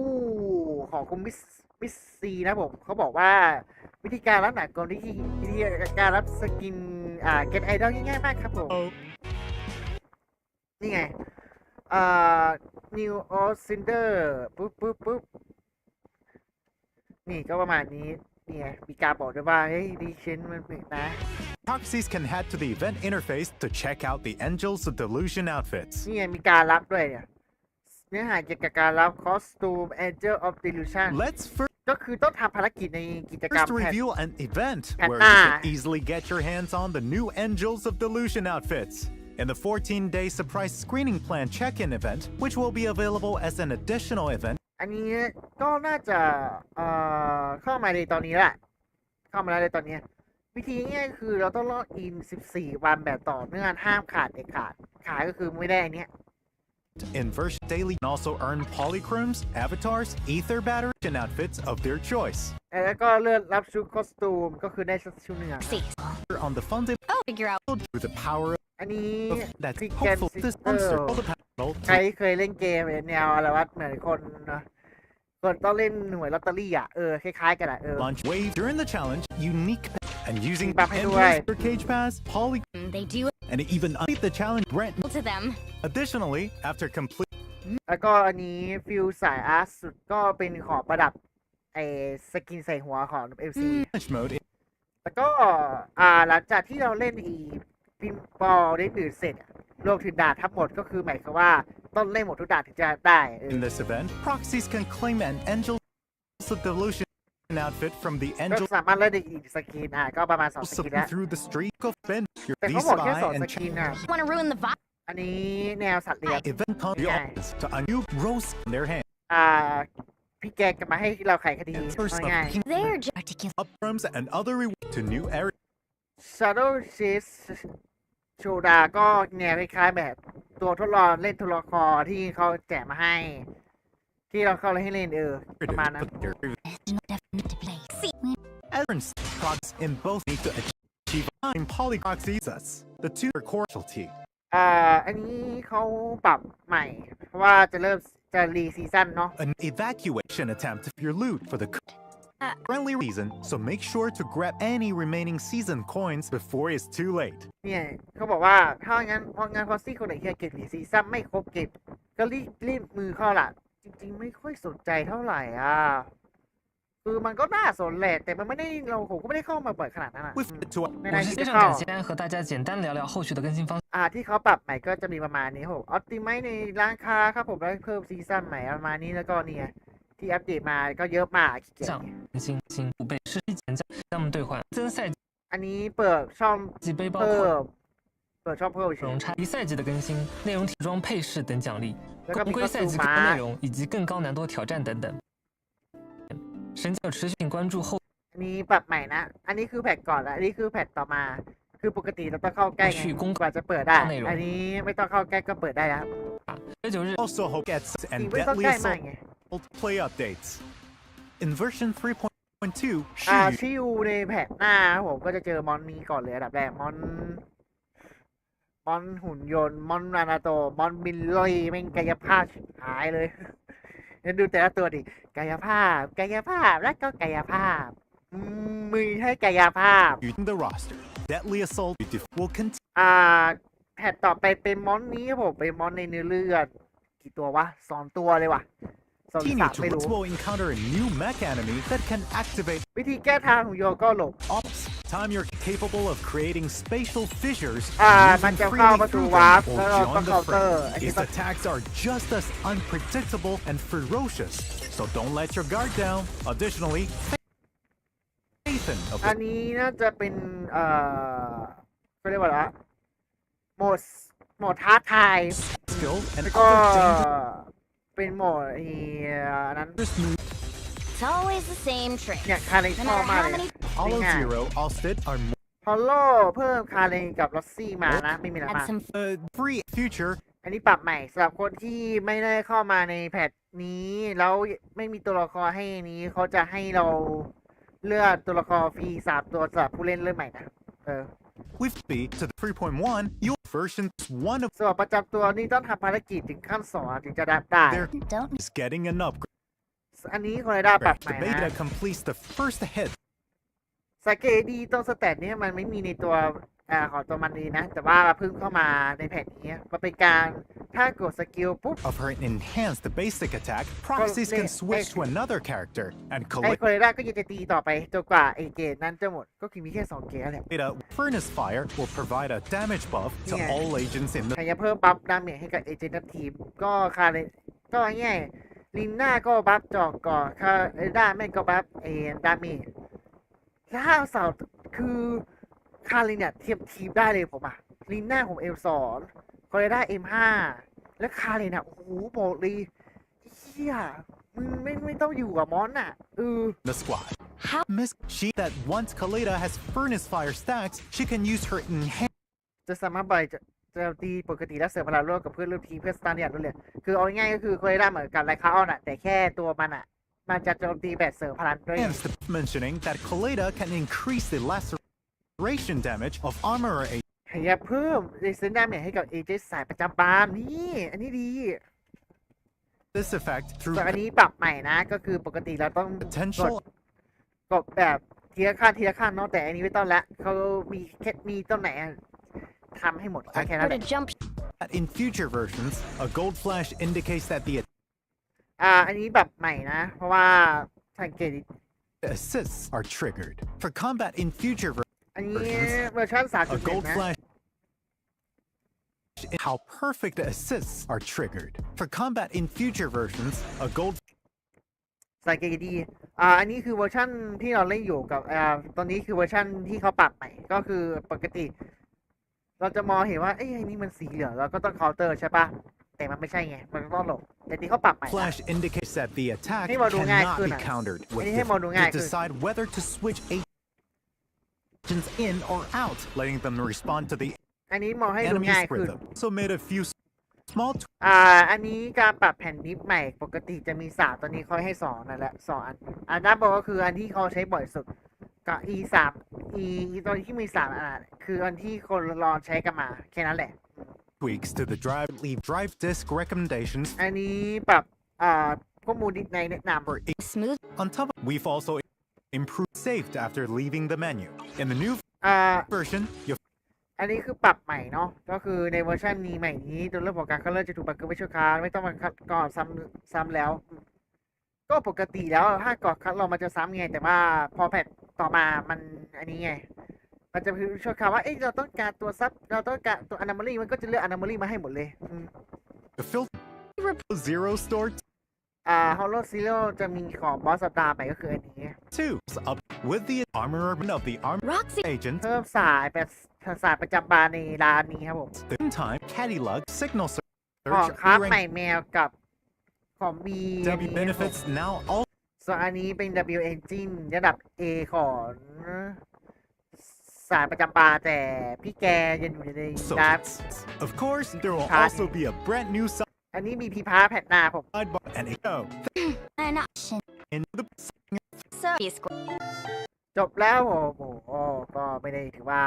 ของคุณมิสซีนะผมเขาบอกว่าวิธีการรับหนังกลวิธีการรับสกินเก็ตไอดอลง่ายๆมากครับผมนี่ไงNew Old Cinder ปุ๊บนี่ก็ประมาณนี้นี่ไงมีการบอกด้วยว่าเฮ้ยดิเชนมันผิดนะ Proxies can head to the event interface to check out the Angels of Delusion outfits. นี่ไงมีการรับด้วยเนี่ยเนื้อหาเกี่ยวกับการรับคอสตูม Angel of Delusion Let's first ก็คือต้องทำภารกิจในกิจกรรมแพท reveal an event At where you ah. can easily get your hands on the new Angels of Delusion outfits. In the 14-day surprise screening plan check-in event, which will be available as an additional event อันนี้ก็น่าจะเข้ามาในตอนนี้แหละเข้ามาแล้วในตอนนี้ วิธีง่ายๆคือเราต้องล็อกอิน14 วันแบบต่อเนื่องห้ามขาดเด็ดขาดก็คือไม่ได้อันเนี้ย Inversion daily can also earn polychromes, avatars, ether batteries, and outfits of their choice. แล้วก็เลือกรับชุดคอสตูมก็คือได้ชุดหนึ่ง On the fundamental Figure out. through the power อันนี้ of that ฟิกแกน hopeful ซิ this สเตอร์ monster all the panel ใครเคยเล่นเกมแนวอะไรวะเหมือนคนต้องเล่นหน่วยลอตเตอรี่อ่ะคล้ายๆกันอ่ะlaunch wave during the challenge, unique and using ปรับให้ด้วย endless cage pass, poly, They do and even beat the challenge grant. it to them. Additionally, after complete แล้วก็อันนี้ฟิลสายอาร์ตสุดก็เป็นของประดับสกินใส่หัวของ MC launch mode, แล้วก็หลังจากที่เราเล่นพิมพ์บอลได้ดื่มเสร็จรวมถึงด่านทั้งหมดก็คือหมายความว่าต้องเล่นหมดทุกด่านถึงจะได้ in this event, proxies can claim an angel delusion outfit from the ก็ angel สามารถเล่นได้อีกสกินก็ประมาณ2สกินแล้ว through the street of Ben, your แต่เขาบอกแค่ V-Spy 2 and สกินWant to ruin the vibe? อันนี้แนวสัตว์เลี้ยง event comes the office to a new rose in their hand. พี่แกจะมาให้เราไขคดี First ง่าย of king They're just Articulate. uprooms and other rewards to new areas. Shadow Chase โชดาก็แนวคล้ายๆแบบตัวทดลองเล่นตัวละครที่เขาแจกมาให้ ที่เราเข้าเลยให้เล่นประมาณนั้น Definite place. Errands progress in both need to achieve time polyproxies. The two are cordiality. อันนี้เขาปรับใหม่ เพราะว่าจะเริ่มจะรีซีซั่นเนาะ An evacuation attempt of your loot for the friendly season, so make sure to grab any remaining season coins before it's too late. เนี่ยเขาบอกว่าถ้างั้นพอซี่คนไหนที่เก็บรีซีซั่นไม่ครบเก็บก็รีบมือเข้าละจริงๆไม่ค่อยสนใจเท่าไหร่คือมันก็น่าสนแหละแต่มันไม่ได้ผมก็ไม่ได้เข้ามาบ่อยขนาดนั้น With it to ไม่ 我 ได้ 是 ที่ 非 จะ 常 เข้า 感谢和大家简单聊聊后续的更新方式。ที่เขาปรับใหม่ก็จะมีประมาณนี้ผมออปติไมในร้านค้าครับผมแล้วเพิ่มซีซั่นใหม่ประมาณนี้แล้วก็เนี่ยที่อัปเดตมาก็เยอะมากขี้เกียจ 上更新5倍实际减价，项目兑换增赛 อันนี้เปิดช่อง 季背包 เพิ่ 扣 มเปิดช่องเพิ่มเฉย 容差一赛季的更新，内容体装配饰等奖励，แล้วก็ 公 มี 规 คอส 赛 ตู 季 ม 更 มา 多内容以及更高难度挑战等等。神教持续关注后 อันนี้ปรับใหม่นะ อันนี้คือแพทก่อนแล้วอันนี้คือแพทต่อมา คือปกติเราต้องเข้าใกล้ไงกว่าจะเปิดได้ อันนี้ไม่ต้องเข้าใกล้ก็เปิดได้แล้ว 9日 also hope gets จริ and งไม่ต้อง deadly ใกล้มาก assault ไง play updates. In version 3.2, ชิวในแพทหน้าผมก็จะเจอมอนนี้ก่อนเลยอันดับแรกมอนหุ่นยนต์มอนนานาโตมอนบินลอยแม่งกายภาพหายเลยดูแต่ละตัวดิกายภาพแล้วก็กายภาพมือให้กายภาพ using the roster. Deadly assault will continue. แพทต่อไปเป็นมอนนี้ครับผมเป็นมอนในเนื้อเลือดกี่ตัววะ2 ตัวเลยว่ะ2 Continue 3ไม่รู้ will encounter a new mech enemy that can activate วิธีแก้ทางของโยก็หลบ ops. Time you're capable of creating spatial fissures, มัน moving จะเข้า freely ประตู through วาร์ป them, แล้ว or เราก็ beyond เคาน์ the เตอร์ frame. อันนี้ His attacks are just as unpredictable and ferocious, so don't let your guard down. Additionally, Nathan of อัน the นี้น่าจะเป็นก็เรียกว่าอะไรโหมดท้าทาย skill and แล้วก็ other dangerous เป็นโหมดนั้น moves. It's always the same trick. เนี่ยคาเรน No ชอบ matter มาก how เลย many Hollow นี่ไง Zero, Allstead are ฮอลโลเพิ่มคาเรนกับลอสซี่มานะไม่มีอะไร had มาก some free future อันนี้ปรับใหม่สำหรับคนที่ไม่ได้เข้ามาในแพทนี้แล้วไม่มีตัวละครให้นี้เขาจะให้เราเลือกตัวละครฟรี3 ตัวสำหรับผู้เล่นเริ่มใหม่นะwith speed to the 3.1, your version is one of ส่วนประจำตัวนี่ต้องทำภารกิจถึงขั้น2ถึงจะได้ their Don't is getting an upgrade. อันนี้คนได้ปรับให The ม่นะ beta completes the first head สังเกตดีตรงสแตทนี้มันไม่มีในตัวของตัวมันดีนะ แต่ว่าเพิ่งเข้ามาในแผ่นนี้มันเป็นการถ้ากดสกิลปุ๊บ of her enhanced basic attack. Proxies can switch to another character and ไอ้ collect คนได้ก็จะตีต่อไปจนกว่าไอ้เกรดนั้นจะหมดก็คือมีแค่2 เกรดแหละ beta. Furnace Fire will provide a damage buff to Yeah. all agents in ใคร the จะเพิ่มบัฟดาเมจให้กับเอเจนต์ทีมก็คาเลยก็ง่ายลินหน้าก็บัฟจอกก่อนคาด้าแม่งก็บัฟดาเมจแล้วเสาคือคารินเนี่ยเทียมทีมได้เลยผมลินหน้าผม M2 คอเรด้า M5 แล้วคารินโอ้โหบอกเลยเฮียมึงไม่ต้องอยู่กับมอนthe squad. How? Miss she that once Kaleda has furnace fire stacks, she can use her enhance. จะสามารถบ่อยจะตีปกติและเสริมพลังร่วมกับเพื่อนร่วมทีมเพื่อสตาร์เนี่ยรู้เลยคือเอาง่ายๆก็คือเคยได้เหมือนกันไลคาออนอ่ะแต่แค่ตัวมันอ่ะมันจะโจมตีแบบเสริมพลังด้วย Mentioning that Kaleda can increase the laceration damage of armorer agents. ขยับเพิ่มเรซินดาเมจให้กับเอเจนต์สายประจำบานนี่อันนี้ดี This effect through ส่วนอันนี้ปรับใหม่นะก็คือปกติเราต้อง potential กดแบบทีละขั้นเนาะแต่อันนี้ไม่ต้องละเขามีต้นไหนทำให้หมดแค่นั้นแหละ In future versions, a gold flash indicates that the อันนี้แบบใหม่นะเพราะว่าสังเกต assists are triggered. For combat in future อันนี้ versions, เวอร์ชัน a gold 3.1 นะ flash how perfect assists are triggered. For combat in future versions, a gold สังเกตดีอันนี้คือเวอร์ชันที่เราเล่นอยู่กับตอนนี้คือเวอร์ชันที่เขาปรับใหม่ก็คือปกติ เราจะมองเห็นว่าไอ้นี่มันสีเหลืองเราก็ต้องเคาน์เตอร์ใช่ปะแต่มันไม่ใช่ไงมันต้องหลบแต่ที่เขาปรับใหม่ flash indicates that the attack ให้มองดูง่าย cannot ขึ้น be อ่ะ countered อัน with นี้ให้มองดูง่าย to ขึ้น decide whether to switch agents in or out, letting them respond to the อันนี้มองให้ดูง่าย enemy's ขึ้น rhythm. So made a few small อันนี้การปรับแผ่นดิฟใหม่ปกติจะมี3ตอนนี้เขาให้2นั่นแหละ2อันด้านบนก็คืออันที่เขาใช้บ่อยสุดกับ E3 ตอนที่มี3อันคืออันที่คนลองใช้กันมาแค่นั้นแหละ tweaks to the drive disk recommendations. อันนี้ปรับข้อมูลในแนะนำ Smooth. On top of we've also improved saved after leaving the menu. In the new version, you อันนี้คือปรับใหม่เนาะก็คือในเวอร์ชันนี้ใหม่นี้ตัวเรื่องของการคัดเลือกจะถูกบังคับไว้ชั่วคราวไม่ต้องมาคัดก่อนซ้ำแล้ว ก็ปกติแล้วถ้าก่อนคัดเรามันจะซ้ำไงแต่ว่าพอแพทต่อมามันอันนี้ไงมันจะคือชั่วคราวว่าเราต้องการตัวซับเราต้องการตัวอนามาลีมันก็จะเลือกอนามาลีมาให้หมดเลย the filter zero store ฮอลโลซิโร่จะมีของบอสสตาร์ไปก็คืออันนี้ 2 up with the armor of the armor Roxy. agent. เพิ่มสายประจำบานในร้านนี้ครับผม The time Caddy Lug signal ของ search คราฟใหม่แมวกับของบี W benefits now all ส่วนอันนี้เป็น W Engine ระดับ A ของสายประจำบานแต่พี่แกยังอยู่ในร้าน Of course, there will Card. also be a brand new อันนี้มีพีพาแผ่นหน้าผม sidebar and a An option. in the So. จบแล้วโอ้โหก็ไม่ได้ถือว่า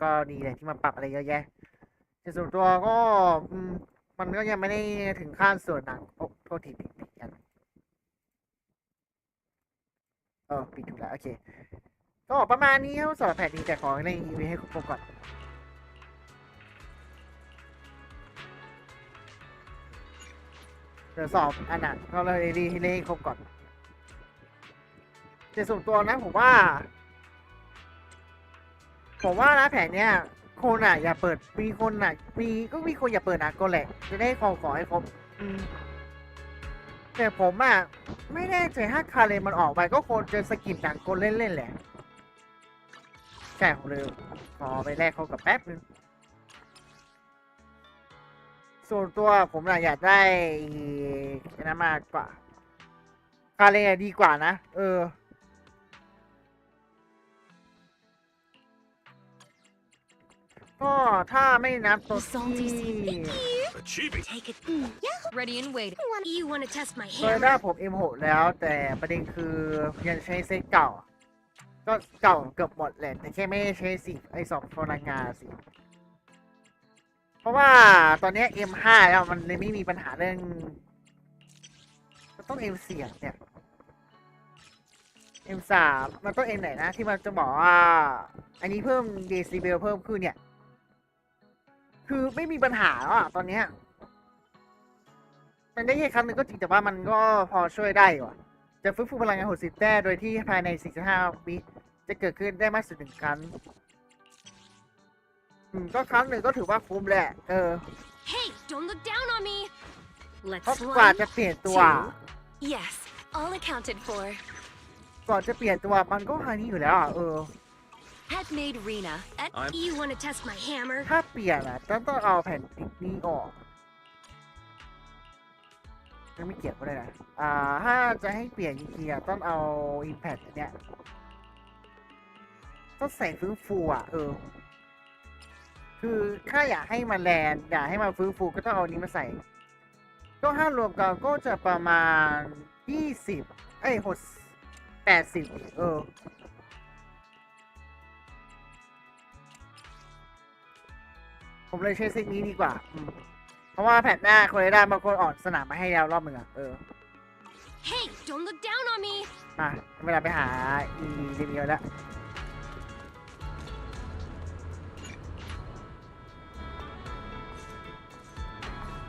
ก็ดีเลยที่มันปรับอะไรเยอะแยะแต่ส่วนตัวก็มันก็ยังไม่ได้ถึงขั้นส่วนหนังโทษทีผิดกันปิดถูกแล้วโอเคก็ประมาณนี้ครับสำหรับแผ่นนี้แต่ขอเล่นอีเวนต์ให้ครบก่อนเดี๋ยวสอบอันนั้นก็เลยให้เล่นครบก่อนแต่ส่วนตัวนะผมว่านะแผนเนี้ยคนอย่าเปิดมีคนอย่าเปิดนะก็แหละจะได้ขอให้ครบแต่ผมไม่แน่ใจถ้าคาเลมันออกไปก็คงจะสกิปหนังกลเล่นๆแหละใช่ผมเลยขอไปแลกเขากับแป๊บนึงส่วนตัวผมอยากได้นะมากกว่าคาเลดีกว่านะก็ถ้าไม่นับตัวที่ Take it. Ready and waiting. You want to test my เคย hammer? ได้ผม M6 แล้วแต่ประเด็นคือยังใช้เซตเก่าก็เก่าเกือบหมดแหละแต่แค่ไม่ได้ใช้2พลังงานสิเพราะว่าตอนนี้ M5 แล้วมันเลยไม่มีปัญหาเรื่องมันต้อง M4 เนี่ย M3 มันต้อง M ไหนนะที่มันจะบอกว่าอันนี้เพิ่มเดซิเบลเพิ่มขึ้นเนี่ยคือไม่มีปัญหาแล้วตอนนี้มันได้แค่ครั้งหนึ่งก็จริงแต่ว่ามันก็พอช่วยได้อยู่จะฟื้นฟูพลังงาน60 แต้มโดยที่ภายใน45 วิจะเกิดขึ้นได้มากสุด1 ครั้งก็ครั้งหนึ่งก็ถือว่าคุ้มแหละ Hey, don't look down on me. เพราะ Let's กว่า one, จะเปลี่ยนตัว two. Yes, all accounted for. ก่อนจะเปลี่ยนตัวมันก็ทางนี้อยู่แล้วHad made Rena. You want to test my hammer? ถ้าเปลี่ยนต้องเอาแผ่นติดนี้ออก ไม่เกี่ยวก็ได้นะถ้าจะให้เปลี่ยนจริงๆต้องเอา Impact เนี้ยต้องใส่ฟื้นฟูคือถ้าอยากให้มันแลนอยากให้มันฟื้นฟูก็ต้องเอานี้มาใส่ก็ถ้ารวมกันก็จะประมาณ80ผมเลยใช้เซตนี้ดีกว่าเพราะว่าแผ่นหน้าคนได้บางคนออกสนามมาให้แล้วรอบหนึ่งHey, don't look down on me. มาเวลาไปหาเดมิโอแล้ว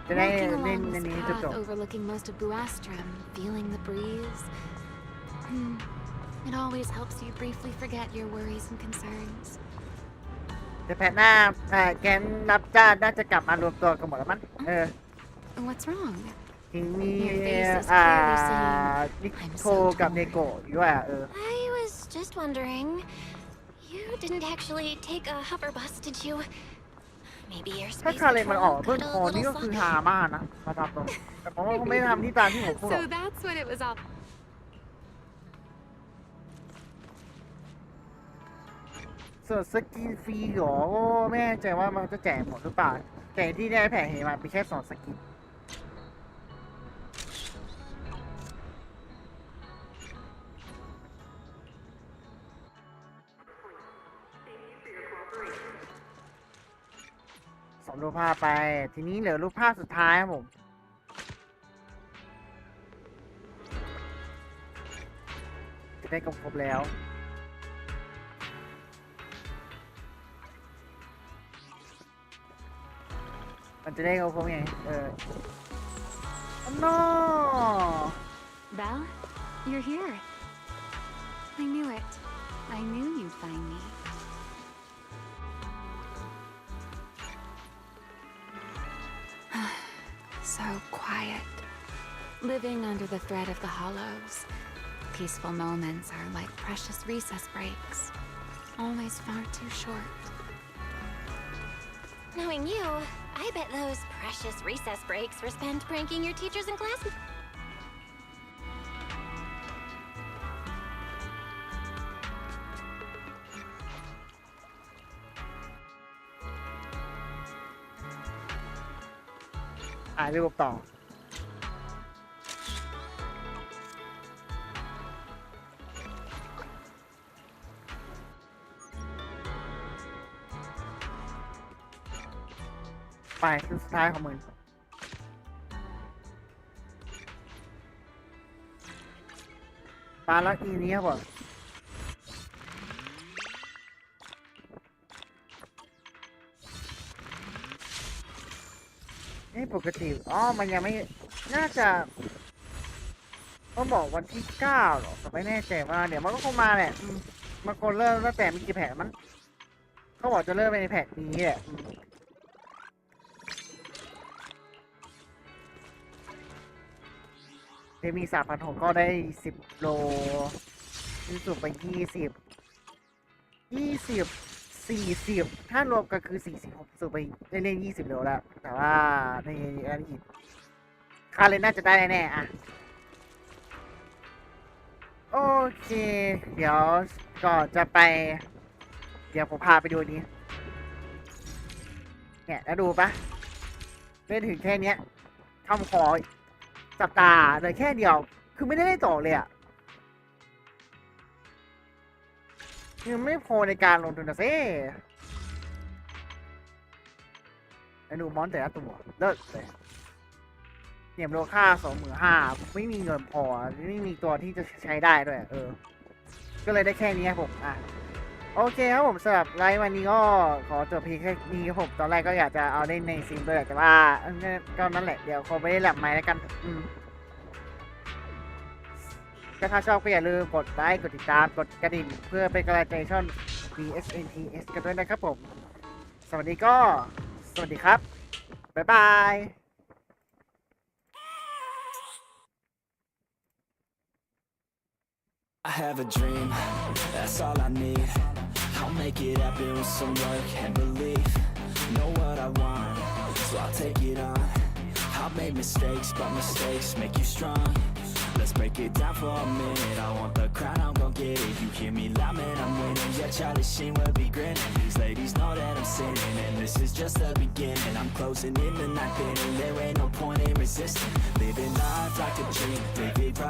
จะได้ Walking เล่น along ใน this นี้จ path บ overlooking most of Buastrum, feeling the breeze. It always helps you briefly forget your worries and concerns. แต่แผ่นหน้าแกนรับจ้าน่าจะกลับมารวมตัวกันหมดแล้วมั้งWhat's wrong? ทีมี Your face is clearly saying, นิ I'm โค so กับเน torn. โกะอยู่ด้วยI was just wondering. You didn't actually take a hover bus, did you? Maybe your ถ้า space คาเลนมันออก patrol เพื่อน got ค a อนี่ก็ little คือ sloppy. ฮามากนะมาทำตรงแต่ผมว่าเขาไม่ทำที่ตามที่ผมพูดหรอก So that's what it was all. ส่วนสกินฟรีเหรอไม่แน่ใจว่ามันจะแจกหมดหรือเปล่าแต่ที่ได้แผงเห็นมามีแค่2 สกิน2 รูปภาพไปทีนี้เหลือรูปภาพสุดท้ายครับผมจะได้ครบแล้วมันจะได้ครบไงno Belle, you're here. I knew it. I knew you'd find me. So quiet. Living under the threat of the hollows. Peaceful moments are like precious recess breaks. Always far too short. Knowing you, I bet those precious recess breaks were spent pranking your teachers and class. รูปต่อไปคือสุดท้ายของมึงปลาลักอีนี้ครับผมปกติมันยังไม่น่าจะต้องบอกวันที่9หรอแต่ไม่แน่ใจว่าเดี๋ยวมันก็คงมาแหละบางคนเริ่มตั้งแต่มีกี่แผงมันเขาบอกจะเริ่มในแผงนี้แหละเดมี3,600ก็ได้10 โลที่สุดไป40 ถ้ารวมก็คือ46สุดไปได้เล่น20 โลแล้วแต่ว่าในอันนี้คาเลนน่าจะได้แน่ๆโอเคเดี๋ยวก่อนจะไปเดี๋ยวผมพาไปดูนี้เนี่ยแล้วดูปะเล่นถึงแค่เนี้ยทำขอสัปดาห์เลยแค่เดียวคือไม่ได้ต่อเลยยังไม่พอในการลงทุนนะเซ่ไอ้หนูมอนแต่ละตัวเลิศเลยเนี่ยโลค่า25,000ไม่มีเงินพอไม่มีตัวที่จะใช้ได้ด้วยก็เลยได้แค่นี้ครับผมโอเคครับผมสำหรับไลฟ์วันนี้ก็ขอจบเพียงแค่นี้ครับผมตอนแรกก็อยากจะเอาเล่นในซิมด้วยแต่ว่าก็นั่นแหละเดี๋ยวคงไม่ได้หลับไม้แล้วกันก็ถ้าชอบก็อย่าลืมกดไลค์กดติดตามกดกระดิ่งเพื่อเป็นกำลังใจช่อง BSNTS กันด้วยนะครับผมสวัสดีครับ บ๊ายบาย I have a dream, that's all I need. I'll make it happen with some work and belief. Know what I want, so I'll take it on. I'll made mistakes, but mistakes make you strong. Let's break it down for a minute. I want the crown, I'm gon' get it. You hear me loud, man, I'm winning. Yeah, Charlie Sheen will be grinning. These ladies know that I'm sinning, and this is just the beginning. I'm closing in the ninth inning. There ain't no point in resisting. Living life like a dream, live it right.